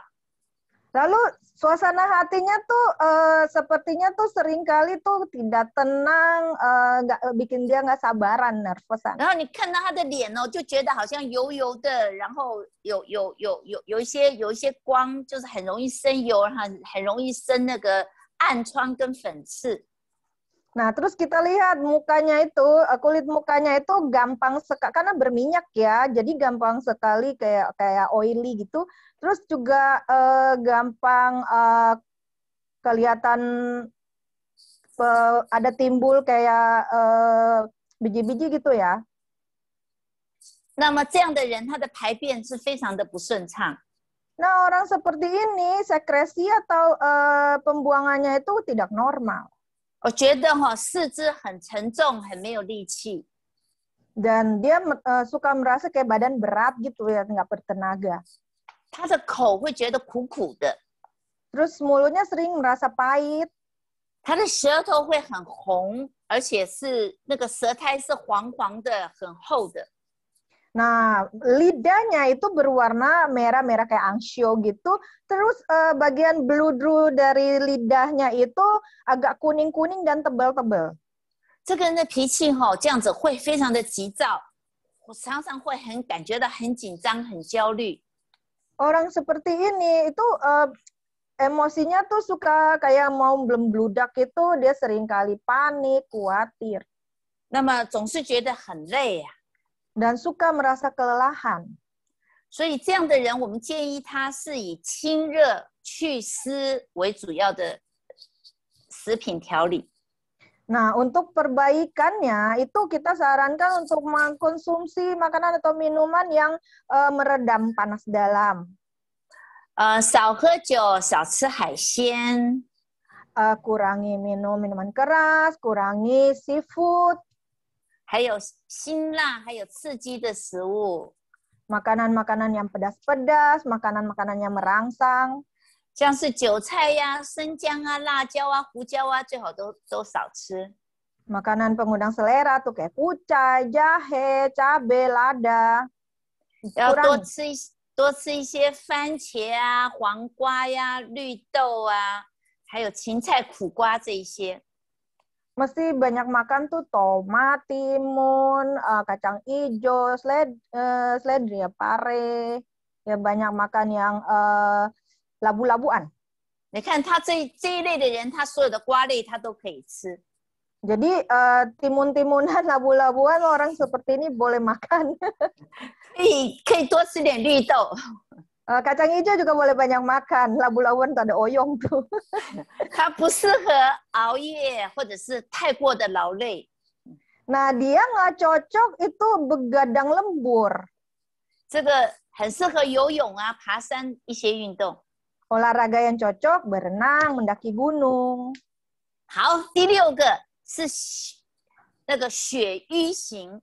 Lalu suasana hatinya tuh sepertinya tuh seringkali tuh tidak tenang, bikin dia nggak sabaran, nervousan. 然后你看到他的脸哦，就觉得好像油油的，然后有一些光，就是很容易生油，然后很容易生那个暗疮跟粉刺。 Nah, terus kita lihat mukanya itu, kulit mukanya itu gampang sekali, karena berminyak ya, jadi gampang sekali kayak oily gitu. Terus juga gampang kelihatan ada timbul kayak biji-biji gitu ya. 那么这样的人，他的排便是非常的不顺畅。 Nah, orang seperti ini sekresi atau pembuangannya itu tidak normal. 我觉得四肢很沉重，很没有力气。 Dan dia suka merasa kayak badan berat gitu ya, nggak bertenaga. 他的口会觉得苦苦的， Terus mulutnya sering merasa pahit. 他的舌头会很红，而且是那个舌苔是黄黄的，很厚的。 Nah, lidahnya itu berwarna merah-merah kayak angsio gitu. Terus bagian beludru dari lidahnya itu agak kuning-kuning dan tebal-tebal. 这个人的脾气这样子会非常的急躁，我常常会感觉到很紧张、很焦虑。 Orang seperti ini itu emosinya tuh suka kayak mau bludak itu, dia sering kali panik, khawatir. 那么总是觉得很累啊。 Dan suka merasa kelelahan. 所以这样的人，我们建议他是以清热祛湿为主要的食品调理。 Nah, untuk perbaikannya itu kita sarankan untuk mengkonsumsi makanan atau minuman yang meredam panas dalam. 少喝酒，少吃海鲜。 Kurangi minum minuman keras, kurangi seafood. 还有辛辣，还有刺激的食物， Makanan-makanan yang pedas-pedas, makanan-makanan yang merangsang. 像是韭菜呀、生姜啊、辣椒啊、胡椒啊，最好都少吃。 Makanan pengundang selera tuh kayak kucai, jahe, cabai, lada. 要多 Kurangi. 吃一些番茄啊、黄瓜呀、绿豆啊，还有芹菜、苦瓜这一些。 Mesti banyak makan tuh tomat, timun, kacang hijau, seledri ya, pare. Ya banyak makan yang labu-labuan. 你看他这一类的人，他所有的瓜类他都可以吃。 Jadi timun-timunan, labu-labuan orang seperti ini boleh makan. 可以多吃点绿豆。 Kacang hijau juga boleh banyak makan. Labu-labuan tuh ada oyong tuh. 它不适合熬夜或者是太过的劳累。 Nah, dia nggak cocok itu begadang lembur. 这个很适合游泳啊、爬山一些运动。 Olahraga yang cocok, berenang, mendaki gunung. 好，第六个是那个血瘀型，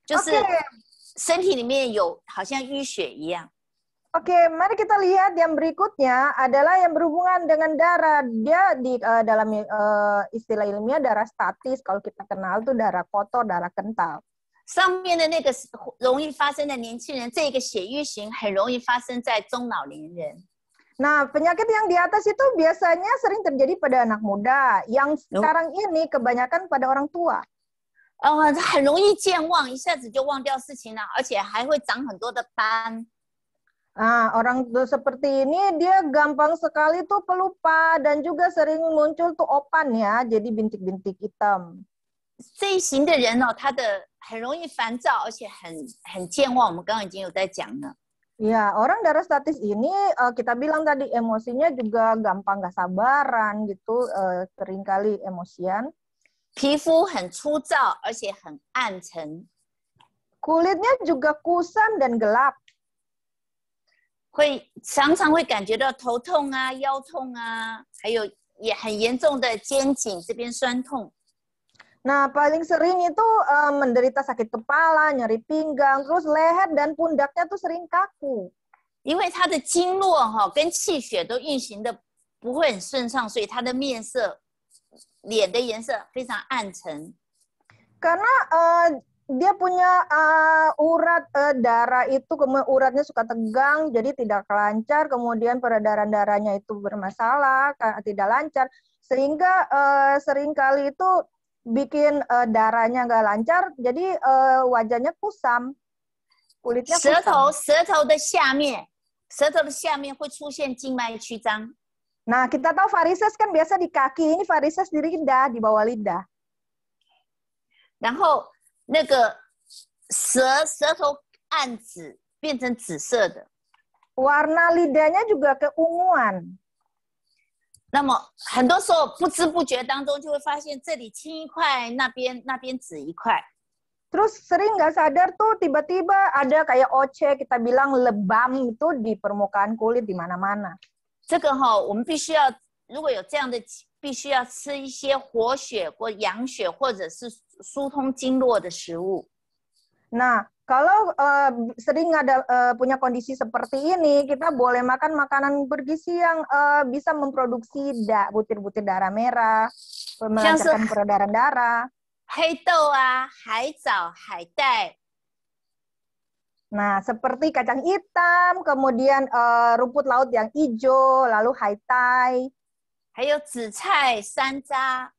就是 Oke. 身体里面有好像淤血一样。 Oke, mari kita lihat yang berikutnya adalah yang berhubungan dengan darah. Dia di dalam istilah ilmiah darah statis. Kalau kita kenal tuh darah kotor, darah kental. 上面的那个容易发生的年轻人，这个血瘀型很容易发生在中老年人。 Nah, penyakit yang di atas itu biasanya sering terjadi pada anak muda. Yang sekarang ini kebanyakan pada orang tua. 很容易健忘，一下子就忘掉事情了，而且还会长很多的斑。 Nah, orang tuh seperti ini dia gampang sekali tuh pelupa dan juga sering muncul tuh opan ya, jadi bintik-bintik hitam. 这一型的人他的很容易烦躁，而且很健忘。我们刚刚已经有在讲了。 Ya, orang darah statis ini kita bilang tadi emosinya juga gampang gak sabaran gitu, seringkali emosian. 皮肤很粗糙，而且很暗沉， Kulitnya juga kusam dan gelap. 常常会感觉到头痛啊、腰痛啊，还有也很严重的肩颈这边酸痛。 Nah, paling sering itu menderita sakit kepala, nyeri pinggang, terus leher dan pundaknya tuh sering kaku. 因为他的经络跟气血都运行的不会很顺畅，所以他的面色、脸的颜色非常暗沉。 Karena dia punya urat darah itu, uratnya suka tegang, jadi tidak lancar, kemudian peredaran darahnya itu bermasalah, tidak lancar, sehingga seringkali itu bikin darahnya nggak lancar, jadi wajahnya kusam, kulitnya kusam. 舌头的下面会出现静脉曲张。 Nah, kita tahu varises kan biasa di kaki, ini varises di lidah, di bawah lidah. 然后那个舌头暗紫，变成紫色的。 Warna lidahnya juga keunguan. 那么很多时候不知不觉当中就会发现这里青一块，那边紫一块。 Terus sering nggak sadar tuh tiba-tiba ada kayak oce, kita bilang lebam itu di permukaan kulit di mana-mana. 这个我们必须要，如果有这样的，必须要吃一些活血或养血或者是疏通经络的食物。 Nah, kalau sering ada punya kondisi seperti ini, kita boleh makan makanan bergizi yang bisa memproduksi butir-butir darah merah, melancarkan peredaran darah. 黑豆啊，海藻、海带。 Nah, seperti kacang hitam, kemudian rumput laut yang hijau, lalu haitai. 还有紫菜、山楂。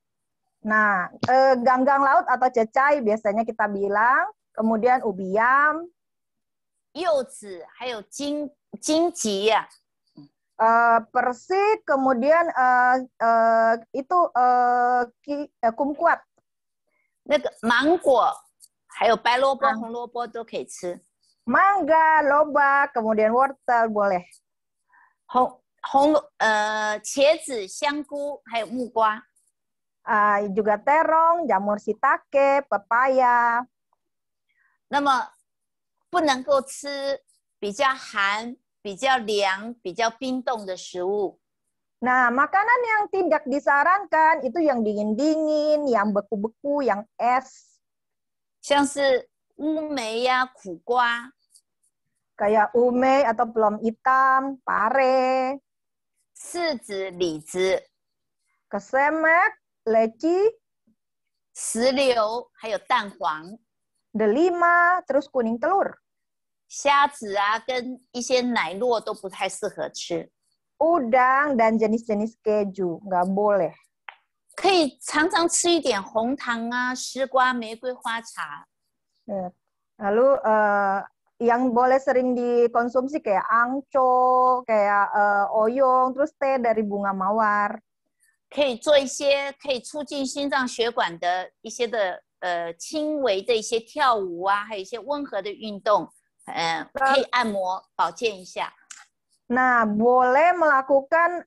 Nah, ganggang laut atau cecai biasanya kita bilang. Kemudian ubiam, 柚子，还有荆棘呀、persik, kemudian itu kumquat. 那个芒果，还有白萝卜、红萝卜都可以吃。 Mangga, lobak, kemudian wortel boleh. 茄子、香菇，还有木瓜。 Juga terong, jamur shiitake, pepaya. 那么不能够吃比较寒、比较凉、比较冰冻的食物。 Nah, makanan yang tidak disarankan itu yang dingin-dingin, yang beku-beku, yang es. 像是乌梅呀、苦瓜。 Kayak ume atau plum hitam, pare. 柿子、李子。 Kesemek, leci. 石榴，还有蛋黄。 delima, terus kuning telur. 虾子啊，跟一些奶酪都不太适合吃。 Udang dan jenis-jenis keju, nggak boleh. 可以常常吃一点红糖啊、丝瓜、玫瑰花茶。 Lalu yang boleh sering dikonsumsi kayak angco, kayak oyong, terus teh dari bunga mawar. 可以做一些可以促进心脏血管的一些的轻微的一些跳舞啊，还有一些温和的运动，可以按摩保健一下。 Nah, boleh melakukan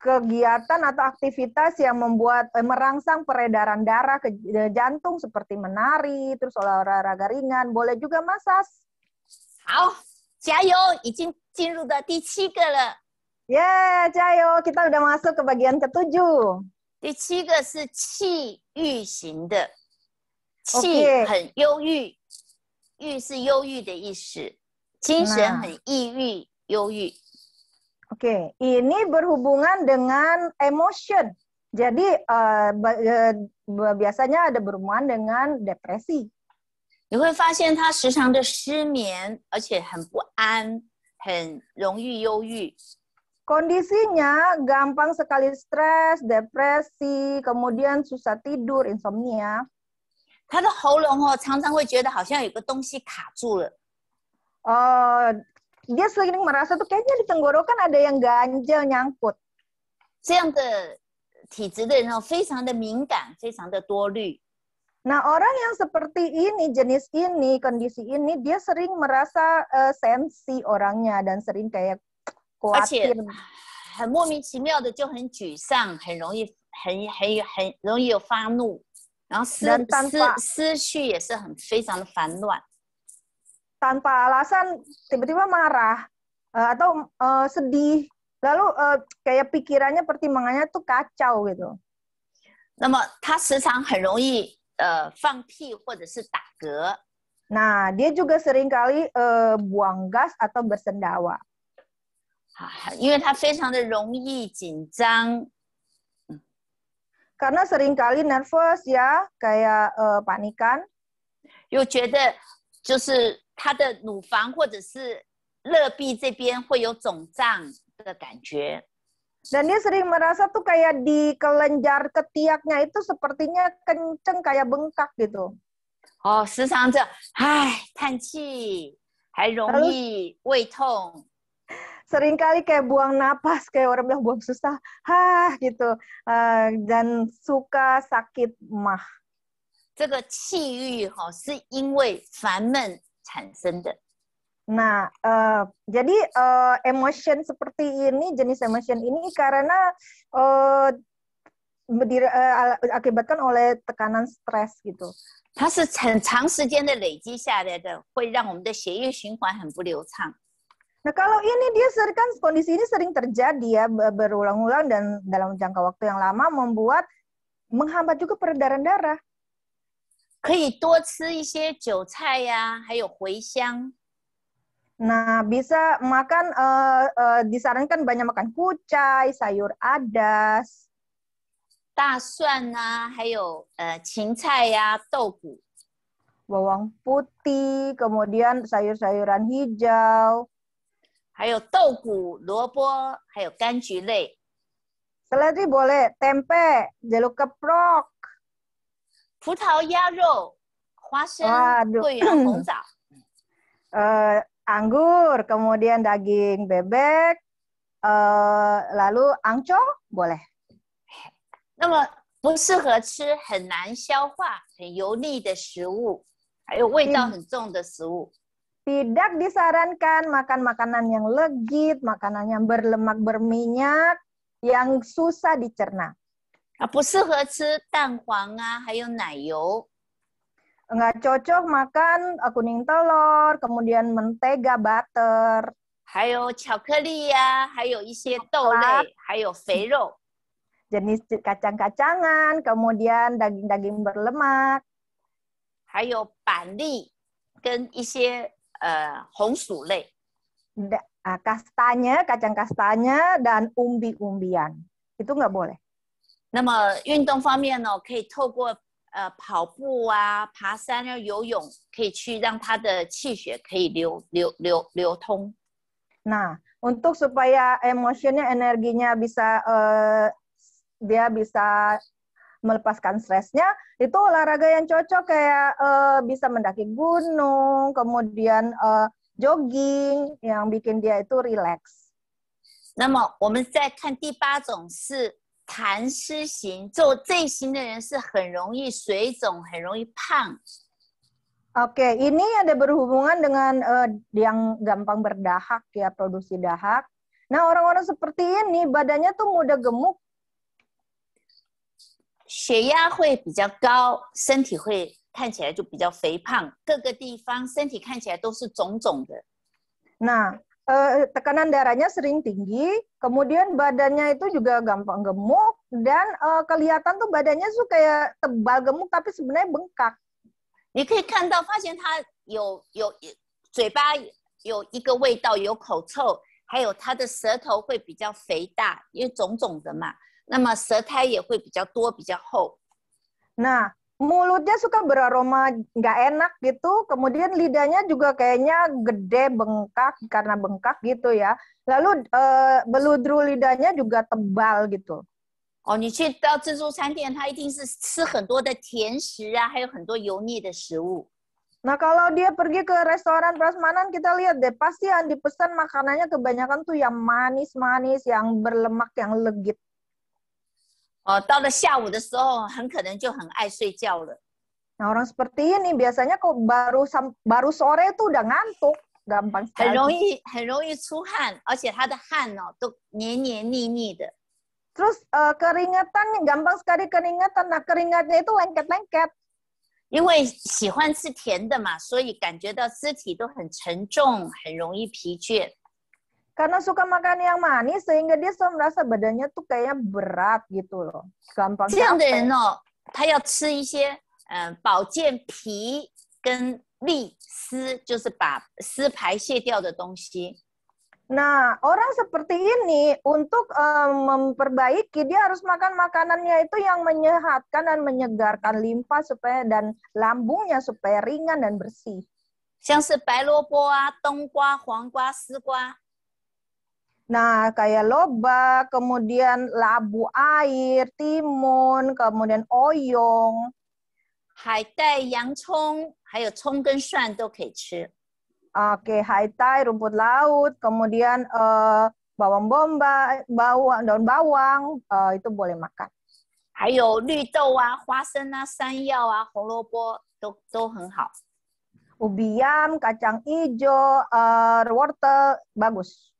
kegiatan atau aktivitas yang membuat merangsang peredaran darah ke jantung seperti menari, terus olahraga ringan, boleh juga massage. 好，加油！已经进入到第7个了。 加油！ Kita udah masuk ke bagian ke-7. 第7个是气郁型的，气很忧郁，郁是忧郁的意思，精神很抑郁、忧郁。 Oke, ini berhubungan dengan emotion. Jadi biasanya ada berhubungan dengan depresi. 你会发现他时常的失眠，而且很不安，很容易忧郁。 Kondisinya gampang sekali stres, depresi, kemudian susah tidur, insomnia. 他的喉咙常常会觉得好像有个东西卡住了。 Dia sering merasa tuh kayaknya di tenggorokan ada yang ganjel nyangkut. 这样的体质的人非常的敏感，非常的多虑。Nah, orang yang seperti ini, jenis ini, kondisi ini, dia sering merasa sensi orangnya dan sering kayak 而且 khawatir. 很莫名其妙的就很沮丧，很容易很容易有发怒，然后 Dan tanpa 思绪也是非常的烦乱。 tanpa alasan tiba-tiba marah atau sedih, lalu kayak pikirannya, pertimbangannya tuh kacau gitu. 那么他时常很容易放屁或者是打嗝。 Nah, dia juga seringkali buang gas atau bersendawa. 因为他非常的容易紧张， Karena seringkali nervous ya, kayak panikan. 又觉得就是他的乳房或者是肋壁这边会有肿胀的感觉。 Dan dia sering merasa tuh kayak di kelenjar ketiaknya itu sepertinya kenceng kayak bengkak gitu. 哦，时常这叹气，还容易胃痛。 Seringkali kayak buang napas, kayak orang bilang buang susah, gitu. Dan suka sakit mah. 这个气郁是因为烦闷产生的。 Nah, jadi emotion seperti ini, jenis emotion ini karena akibatkan oleh tekanan stres gitu. 它是很长时间的累积下来的，会让我们的血液循环很不流畅。 Nah, kalau ini dia sering kan kondisi ini sering terjadi ya, berulang-ulang dan dalam jangka waktu yang lama membuat menghambat juga peredaran darah. 可以多吃一些韭菜呀，还有茴香。 Nah, bisa makan, disarankan banyak makan kucai, sayur adas, 大蒜啊，还有芹菜呀、豆腐， bawang putih, kemudian sayur-sayuran hijau. 还有豆腐、萝卜，还有柑橘类。 Seledri boleh, tempe, jeruk keprok, 葡萄鸭肉、花生、 Waduh. 桂圆、红枣。 anggur, kemudian daging bebek, lalu angco, boleh. 那么不适合吃很难消化、很油腻的食物，还有味道很重的食物。 Tidak disarankan makan makanan yang legit, makanan yang berlemak berminyak, yang susah dicerna. 不适合吃蛋黄啊，还有奶油。 Nggak cocok makan kuning telur, kemudian mentega, butter. 还有巧克力呀、还有一些豆类，还有肥肉。 Jenis kacang-kacangan, kemudian daging-daging berlemak. 还有板栗跟一些红薯类。 Kastanya, kacang kastanya, dan umbi-umbian. Itu nggak boleh. 那么运动方面呢，可以透过跑步啊、爬山啊、游泳，可以去让他的气血可以流通。 Nah, untuk supaya emosinya, energinya bisa dia bisa melepaskan stresnya, itu olahraga yang cocok kayak bisa mendaki gunung, kemudian jogging yang bikin dia itu relax. 那么我们再看第8种是痰湿型，做这一型的人是很容易水肿，很容易胖。 Oke, ini ada berhubungan dengan yang gampang berdahak ya, produksi dahak. Nah, orang-orang seperti ini badannya tuh mudah gemuk. 血压会比较高，身体会看起来就比较肥胖，各个地方身体看起来都是肿肿的。 Nah, tekanan darahnya sering tinggi, kemudian badannya itu juga gampang gemuk, dan kelihatan tuh badannya tuh kayak tebal gemuk tapi sebenarnya bengkak. 你可以看到，发现他有嘴巴有一个味道，有口臭，还有他的舌头会比较肥大，因为肿肿的嘛。那么舌苔也会比较多，比较厚。 Nah, mulutnya suka beraroma nggak enak gitu, kemudian lidahnya juga kayaknya gede, bengkak karena bengkak gitu ya. Lalu beludru lidahnya juga tebal gitu. 哦，你去到自助餐店，他一定是吃很多的甜食啊，还有很多油腻的食物。 Nah, kalau dia pergi ke restoran prasmanan, kita lihat deh, pasti yang dipesan makanannya kebanyakan tuh yang manis-manis, yang berlemak, yang legit. 哦，到了下午的时候，很可能就很爱睡觉了。Nah, orang seperti ini biasanya kok baru sore itu udah ngantuk, gampang 很 sekali. 容易出汗，而且他的汗哦都黏黏腻腻的。 Terus keringetan, gampang sekali keringatan. Nah, keringatnya itu lengket-lengket. 因为喜欢吃甜的嘛，所以感觉到肢体都很沉重，很容易疲倦。 Karena suka makan yang manis, sehingga dia selalu merasa badannya tuh kayaknya berat gitu loh. Gampang 这样的 capek. 人哦，他要吃一些保健脾跟利湿，就是把湿排泄掉的东西。 Nah, orang seperti ini untuk memperbaiki, dia harus makan makanannya itu yang menyehatkan dan menyegarkan limfa supaya dan lambungnya supaya ringan dan bersih. 像是白萝卜啊、冬瓜、黄瓜、丝瓜， Nah, kayak lobak, kemudian labu air, timun, kemudian oyong, 海带、洋葱，还有葱跟蒜都可以吃。 oke, haitai, rumput laut, kemudian bawang bombay, daun bawang, itu boleh makan. 还有绿豆啊、花生啊、山药啊、红萝卜都很好。 Ubi yam, kacang hijau, wortel, bagus.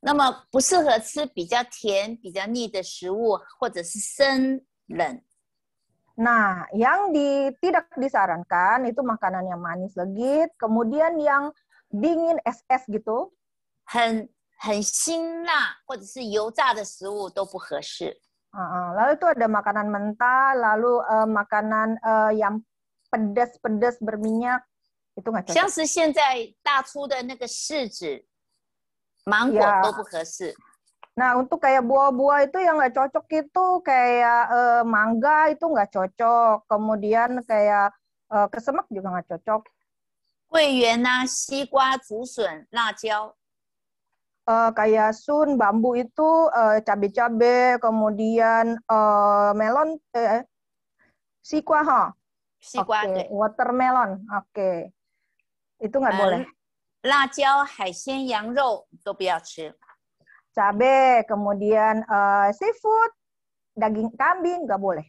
那么不适合吃比较甜、比较腻的食物，或者是生冷。 Nah, yang tidak disarankan itu makanan yang manis legit, kemudian yang dingin es-es gitu. 很辛辣或者是油炸的食物都不合适。 Lalu itu ada makanan mentah, lalu makanan yang pedas-pedas berminyak, itu nggak 像 cocok. 是现在大出的那个柿子、芒果 Ya. 都不合适。 Nah, untuk kayak buah-buah itu yang nggak cocok itu kayak mangga itu nggak cocok. Kemudian kayak kesemek juga nggak cocok. 桂圆啊、西瓜、竹笋、辣椒， Kayak sun, bambu itu cabai-cabai, kemudian melon, sikwa, ha? 西瓜 Oke, 对， watermelon, oke. Itu nggak boleh. 辣椒、海鲜、羊肉都不要吃。 Cabai, kemudian seafood, daging kambing nggak boleh.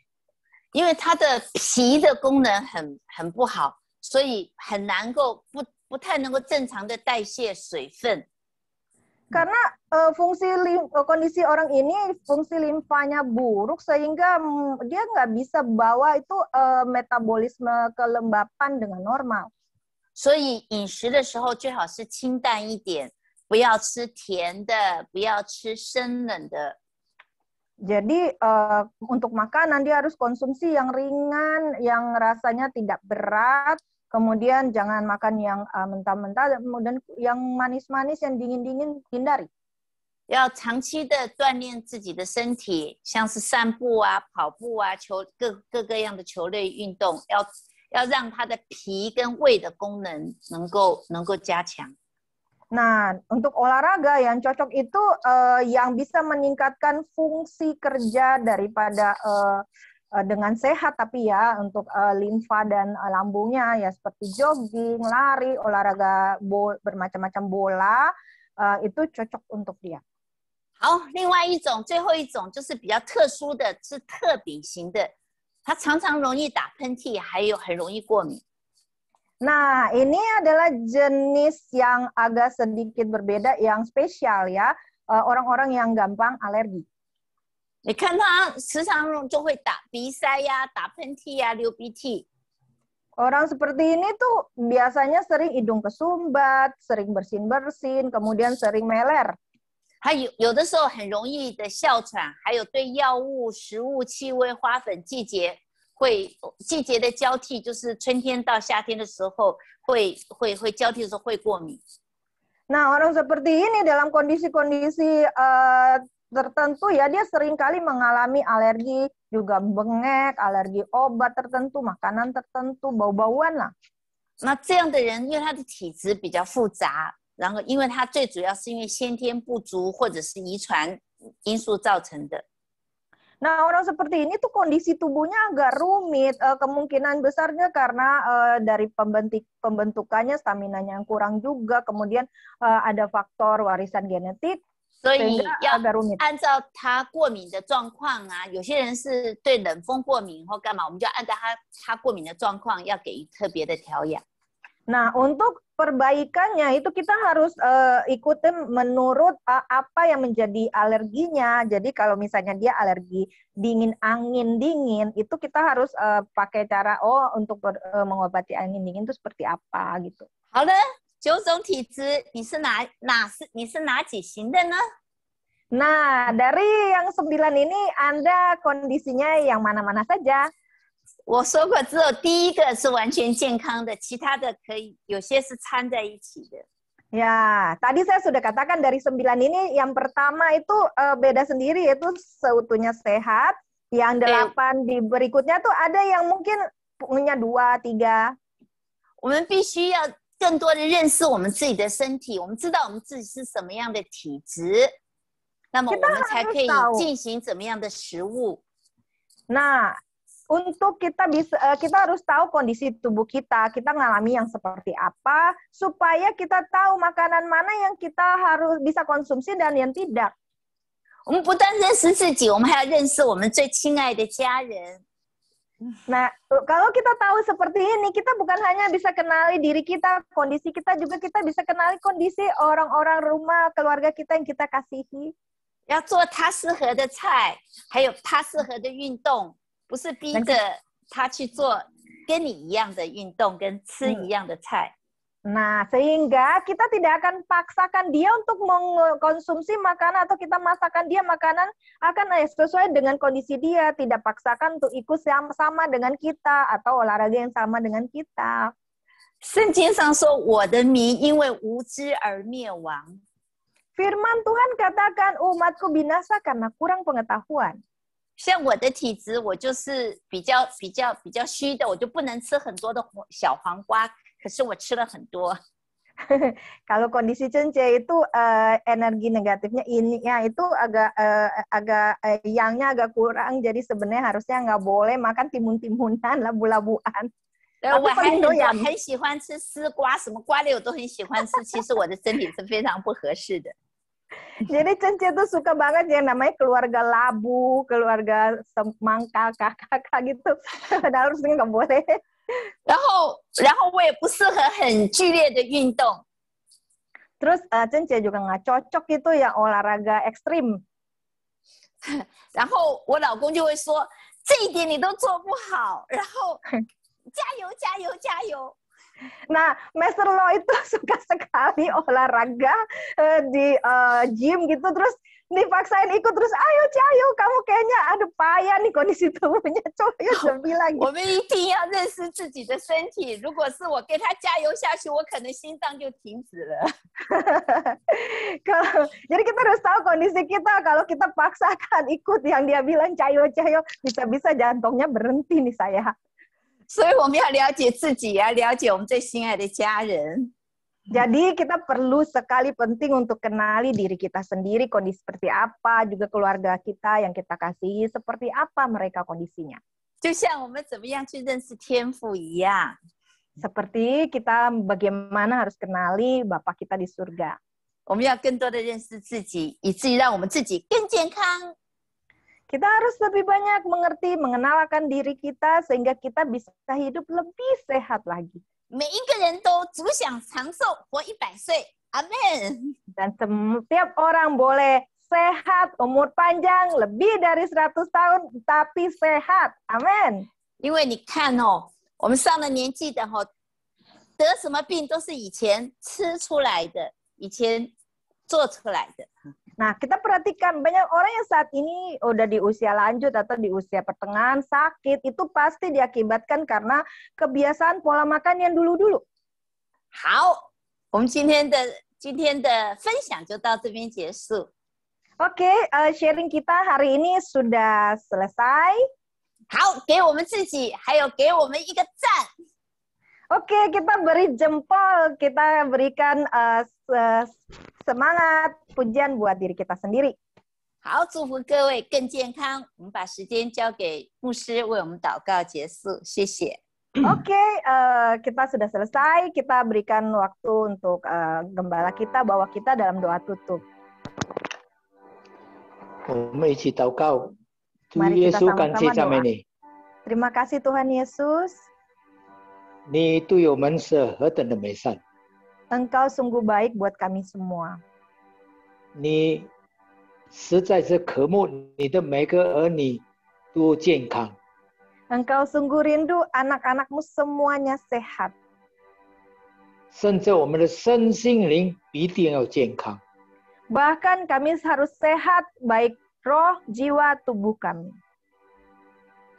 因为它的脾的功能很不好，所以很难够不太能够正常的代谢水分。 Karena kondisi orang ini fungsi limfanya buruk sehingga dia nggak bisa bawa itu metabolisme kelembapan dengan normal. 所以饮食的时候最好是清淡一点，不要吃甜的，不要吃生冷的。 Jadi untuk makanan dia harus konsumsi yang ringan, yang rasanya tidak berat. Kemudian jangan makan yang mentah-mentah dan yang manis-manis, yang dingin-dingin hindari. 要长期的锻炼自己的身体，像是散步啊、跑步啊、各样的球类运动，要让它的脾跟胃的功能能够加强。 Nah, untuk olahraga yang cocok itu yang bisa meningkatkan fungsi kerja daripada dengan sehat, tapi ya untuk limfa dan lambungnya ya seperti jogging, lari, olahraga bermacam-macam bola, itu cocok untuk dia. 好，另外一种，最后一种就是比较特殊的，是特丙型的，它常常容易打喷嚏，还有很容易过敏。 Nah, ini adalah jenis yang agak sedikit berbeda, yang spesial ya, orang-orang yang gampang alergi. 你看他时常就会打鼻塞呀、打喷嚏呀、流鼻涕。 Orang seperti ini tuh biasanya sering hidung kesumbat, sering bersin-bersin, kemudian sering meler. 他有的时候很容易的哮喘，还有对药物、食物、气味、花粉季节的交替，就是春天到夏天的时候会交替的时候会过敏。 Nah, orang seperti ini dalam kondisi-kondisi tertentu ya dia seringkali mengalami alergi, juga bengek, alergi obat tertentu, makanan tertentu, bau-bauan lah. 那这样的人，因为他的体质比较复杂，然后因为他最主要是因为先天不足或者是遗传因素造成的。 Nah, orang seperti ini tuh kondisi tubuhnya agak rumit, kemungkinan besarnya karena dari pembentukannya, staminanya yang kurang juga, kemudian ada faktor warisan genetik, 所以 sehingga 要 agak rumit. 按照他过敏的状况啊，有些人是对冷风过敏或干嘛，我们就按照他过敏的状况，要给予特别的调养。 Nah, untuk perbaikannya itu kita harus ikutin menurut apa yang menjadi alerginya. Jadi kalau misalnya dia alergi angin dingin, itu kita harus pakai cara untuk mengobati angin dingin itu seperti apa gitu. 好了，9种体质，你是哪几型的呢？ Nah, dari yang 9 ini Anda kondisinya yang mana-mana saja? 我说过，只有第一个是完全健康的，其他的可以有些是掺在一起的。 Ya, tadi saya sudah katakan dari 9 ini yang pertama itu beda sendiri, yaitu seutuhnya sehat. Yang 8 di berikutnya tuh ada yang mungkin punya 2, 3. 我们必须要更多的认识我们自己的身体，我们知道我们自己是什么样的体质，那么我们才可以进行怎么样的食物。 Nah, untuk kita harus tahu kondisi tubuh kita ngalami yang seperti apa, supaya kita tahu makanan mana yang kita harus bisa konsumsi dan yang tidak. 我们不但认识自己，我们还要认识我们最亲爱的家人。 Nah, kalau kita tahu seperti ini, kita bukan hanya bisa kenali diri kita, kondisi kita, juga kita bisa kenali kondisi orang-orang rumah, keluarga kita yang kita kasihi. 要做他适合的菜，还有他适合的运动。 不是逼着他去做跟你一样的运动，跟吃一样的菜。 Nah, sehingga kita tidak akan paksakan dia untuk mengkonsumsi makanan atau kita masakan dia makanan akan sesuai dengan kondisi dia, tidak paksakan untuk ikut sama dengan kita atau olahraga yang sama dengan kita. 圣经上说，我的民因为无知而灭亡。 Firman Tuhan katakan umatku binasa karena kurang pengetahuan. 像我的体质，我就是比较虚的，我就不能吃很多的小黄瓜，可是我吃了很多。Kalau kondisi Cence itu energi negatifnya itu agak yangnya agak kurang, jadi sebenarnya harusnya nggak boleh makan timun-timunan, labu-labuan. 我还很喜欢吃丝瓜，什么瓜类我都很喜欢吃。其实我的身体是非常不合适的。 Jadi Cence tuh suka banget yang namanya keluarga labu, keluarga semangka, kakak gitu. Padahal harusnya nggak boleh. 然后我也不适合很剧烈的运动。 Terus Cence juga nggak cocok itu yang olahraga ekstrim. 然后我老公就会说，这一点你都做不好，然后加油加油加油。 Nah, Master Lo itu suka sekali olahraga di gym gitu, terus dipaksain ikut, terus ayo, kamu kayaknya ada payah nih kondisi tubuhnya, coba bilang gitu. 我们一定要认识自己的身体，如果是我给他加油下去，我可能心脏就停止了。 Jadi kita harus tahu kondisi kita, kalau kita paksakan ikut yang dia bilang cayo, bisa-bisa jantungnya berhenti nih saya. 所以我们要了解自己，也要了解我们最心爱的家人。 Jadi kita perlu sekali penting untuk kenali diri kita sendiri, kondisi seperti apa, juga keluarga kita yang kita kasihi seperti apa mereka kondisinya. 就像我们怎么样去认识天父一样， Seperti kita bagaimana harus kenali Bapa kita di surga. 我们要更多的认识自己，以至于让我们自己更健康。 Kita harus lebih banyak mengerti, mengenalkan diri kita sehingga kita bisa hidup lebih sehat lagi. 每一个人都主想长寿，活100岁。阿门。 Dan setiap orang boleh sehat, umur panjang, lebih dari 100 tahun, tapi sehat. Amin. 因为你看哦，我们上了年纪的得什么病都是以前吃出来的，以前做出来的。 Nah, kita perhatikan banyak orang yang saat ini udah di usia lanjut atau di usia pertengahan sakit, itu pasti diakibatkan karena kebiasaan pola makan yang dulu-dulu. 好，我们今天的分享就到这边结束。 Oke, sharing kita hari ini sudah selesai. 好，给我们自己，还有给我们一个赞。 Oke, kita beri jempol, kita berikan semangat, pujian buat diri kita sendiri. 好，祝福各位更健康。我们把时间交给牧师为我们祷告结束，谢谢。 Oke, kita sudah selesai. Kita berikan waktu untuk gembala kita, bawa kita dalam doa tutup. 我们一起祷告。主 Mari 耶 kita 稣，感谢 sama-sama 赞美 doa. 你， Terima kasih Tuhan Yesus. 你对我们是何等的美善， Engkau sungguh baik buat kami semua. 你实在是渴慕你的每个儿女都健康。 Engkau sungguh rindu anak-anakmu semuanya sehat. 甚至我们的身心灵一定要健康。 Bahkan kami harus sehat, baik roh, jiwa, tubuh kami.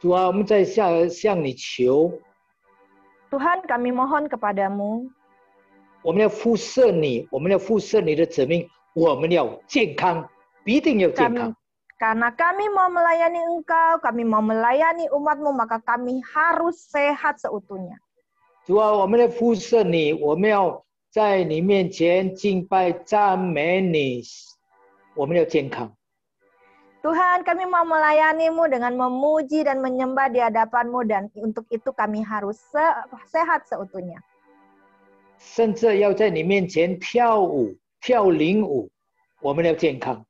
主啊，我们在向你求， Tuhan, kami mohon kepadamu, 我们要辐射你，我们要辐射你的子民，我们要健康，一定要健康。 karena kami mau melayani Engkau, kami mau melayani umat-Mu, maka kami harus sehat seutuhnya. 主啊，我们要辐射你，我们要在你面前敬拜赞美你，我们要健康。 Tuhan, kami mau melayani-Mu dengan memuji dan menyembah di hadapan-Mu, dan untuk itu kami harus sehat seutuhnya. 甚至要在你面前跳舞、跳灵舞，我们要健康。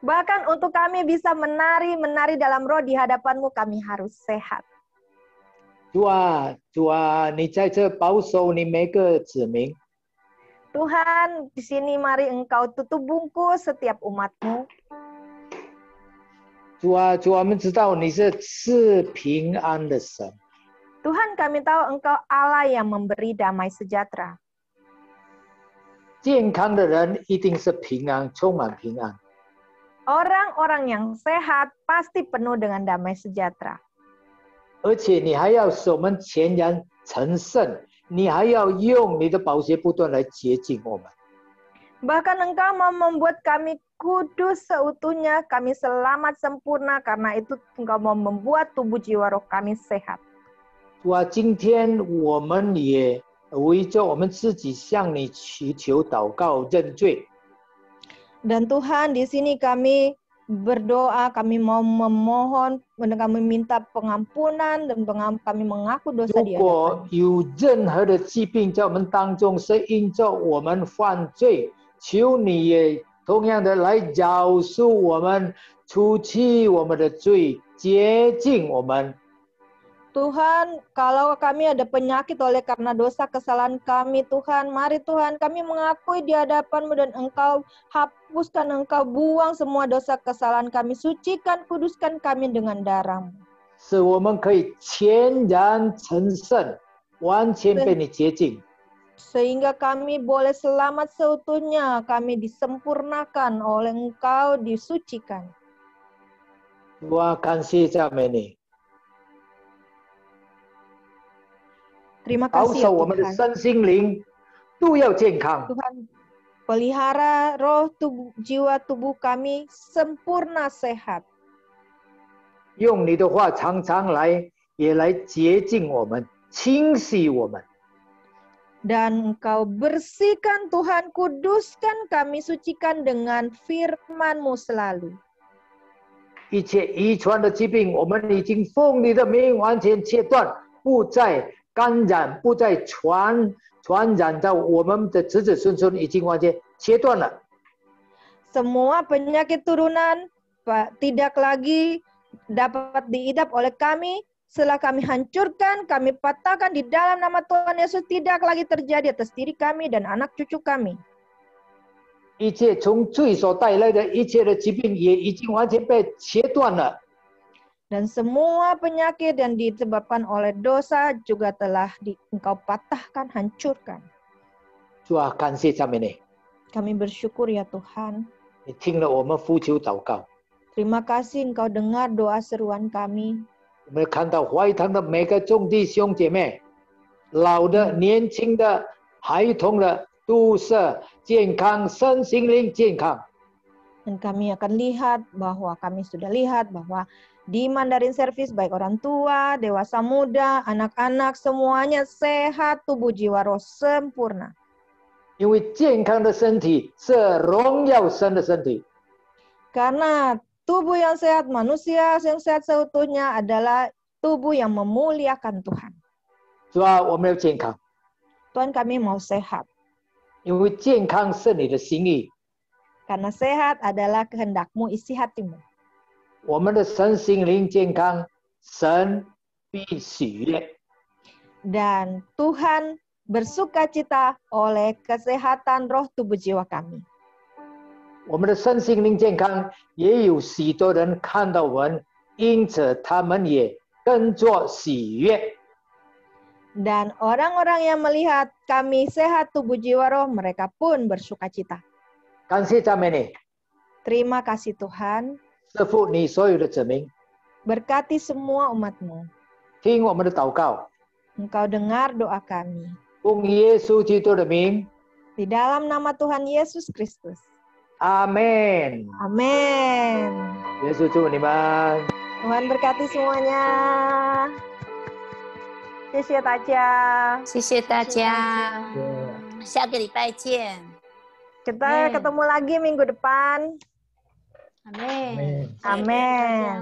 Bahkan untuk kami bisa menari dalam roh di hadapan-Mu, kami harus sehat. 主啊，主啊，你在这保守你每个子民。 Tuhan, di sini mari Engkau tutup bungkus setiap umat-Mu. 主啊，主啊，我们知道你是赐平安的神。 Tuhan, kami tahu Engkau Allah yang memberi damai sejahtera. 健康的人一定是平安，充满平安。 Orang-orang yang sehat pasti penuh dengan damai sejahtera. 而且你还要使我们全然成圣，你还要用你的宝血不断来洁净我们。 Bahkan Engkau mau membuat kami kudus seutuhnya, kami selamat sempurna, karena itu Engkau mau membuat tubuh jiwa roh kami sehat. 主啊，今天我们也围着我们自己向你祈求、祷告、认罪。 Dan Tuhan, di sini kami berdoa, kami mau memohon, kami minta pengampunan, dan kami mengaku dosa 如 di 果 hadapan. 有任何的疾病在我们当中是因着我们犯罪，求你也同样的来饶恕我们，除去我们的罪，洁净我们。 Tuhan, kalau kami ada penyakit oleh karena dosa kesalahan kami, Tuhan, mari Tuhan kami mengakui di hadapan-Mu, dan Engkau hapuskan, Engkau buang semua dosa kesalahan kami, sucikan, kuduskan kami dengan darah-Mu. 使我们可以全然成圣，完全被你洁净。 Sehingga kami boleh selamat seutuhnya, kami disempurnakan oleh Engkau, disucikan. 主啊，感谢赞美你， Terima 保 kasih ya 守我们的 Tuhan. 身心灵都要健康。 Tuhan, pelihara roh tubuh, jiwa tubuh kami sempurna sehat. 用你的话常常也来洁净我们，清洗我们。 Dan Engkau bersihkan Tuhan, kuduskan kami, sucikan dengan firman-Mu selalu. 一切遗传的疾病，我们已经奉你的名完全切断，不再感染，不再传染到我们的子子孙孙，已经完全切断了。 Semua penyakit turunan tidak lagi dapat diidap oleh kami. Setelah kami hancurkan, kami patahkan di dalam nama Tuhan Yesus, tidak lagi terjadi atas diri kami dan anak cucu kami. 一切从罪所带来的一切的疾病，也已经完全被切断了。 Dan semua penyakit yang disebabkan oleh dosa juga telah Engkau patahkan, hancurkan. 主啊，感谢赞美你， Kami bersyukur ya Tuhan. 你听了我们呼求祷告。 Terima kasih Engkau dengar doa seruan kami. 我们看到怀堂的每个众弟兄姐妹，老的、年轻的、孩童的，都是健康，身心灵健康。 Dan kami akan lihat bahwa kami sudah lihat bahwa di Mandarin Service baik orang tua, dewasa muda, anak-anak semuanya sehat, tubuh jiwa roh sempurna. 因为健康的身体是荣耀神的身体。 Karena tubuh yang sehat, manusia yang sehat seutuhnya adalah tubuh yang memuliakan Tuhan. 主啊，我们要健康， Tuhan, kami mau sehat. 因为健康是你的心意。karena sehat adalah kehendak-Mu isi hatimu. 我们的身心灵健康，神必喜悦。 Dan Tuhan bersukacita oleh kesehatan roh tubuh jiwa kami. 我们的身心灵健康，也有许多人看到我们，因此他们也跟着喜悦。 Dan orang-orang yang melihat kami sehat tubuh jiwa roh, mereka pun bersukacita. 感谢赞美你， Terima kasih Tuhan, 赐福你所有的子民， berkati semua umat-Mu. 听我们的祷告， Engkau dengar doa kami. 奉耶稣基督的名， Di dalam nama Tuhan Yesus Kristus. 阿门。 Amin. 耶稣祝福你们。 Tuhan berkati semuanya. 谢谢大家. 谢谢大家，下个礼拜见。 Kita ketemu lagi minggu depan. Amin. Amin.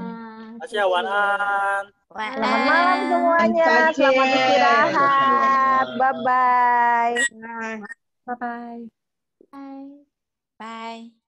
Terima kasih ya, Wanan. Selamat malam semuanya. Selamat istirahat. Bye-bye. Bye bye. Bye.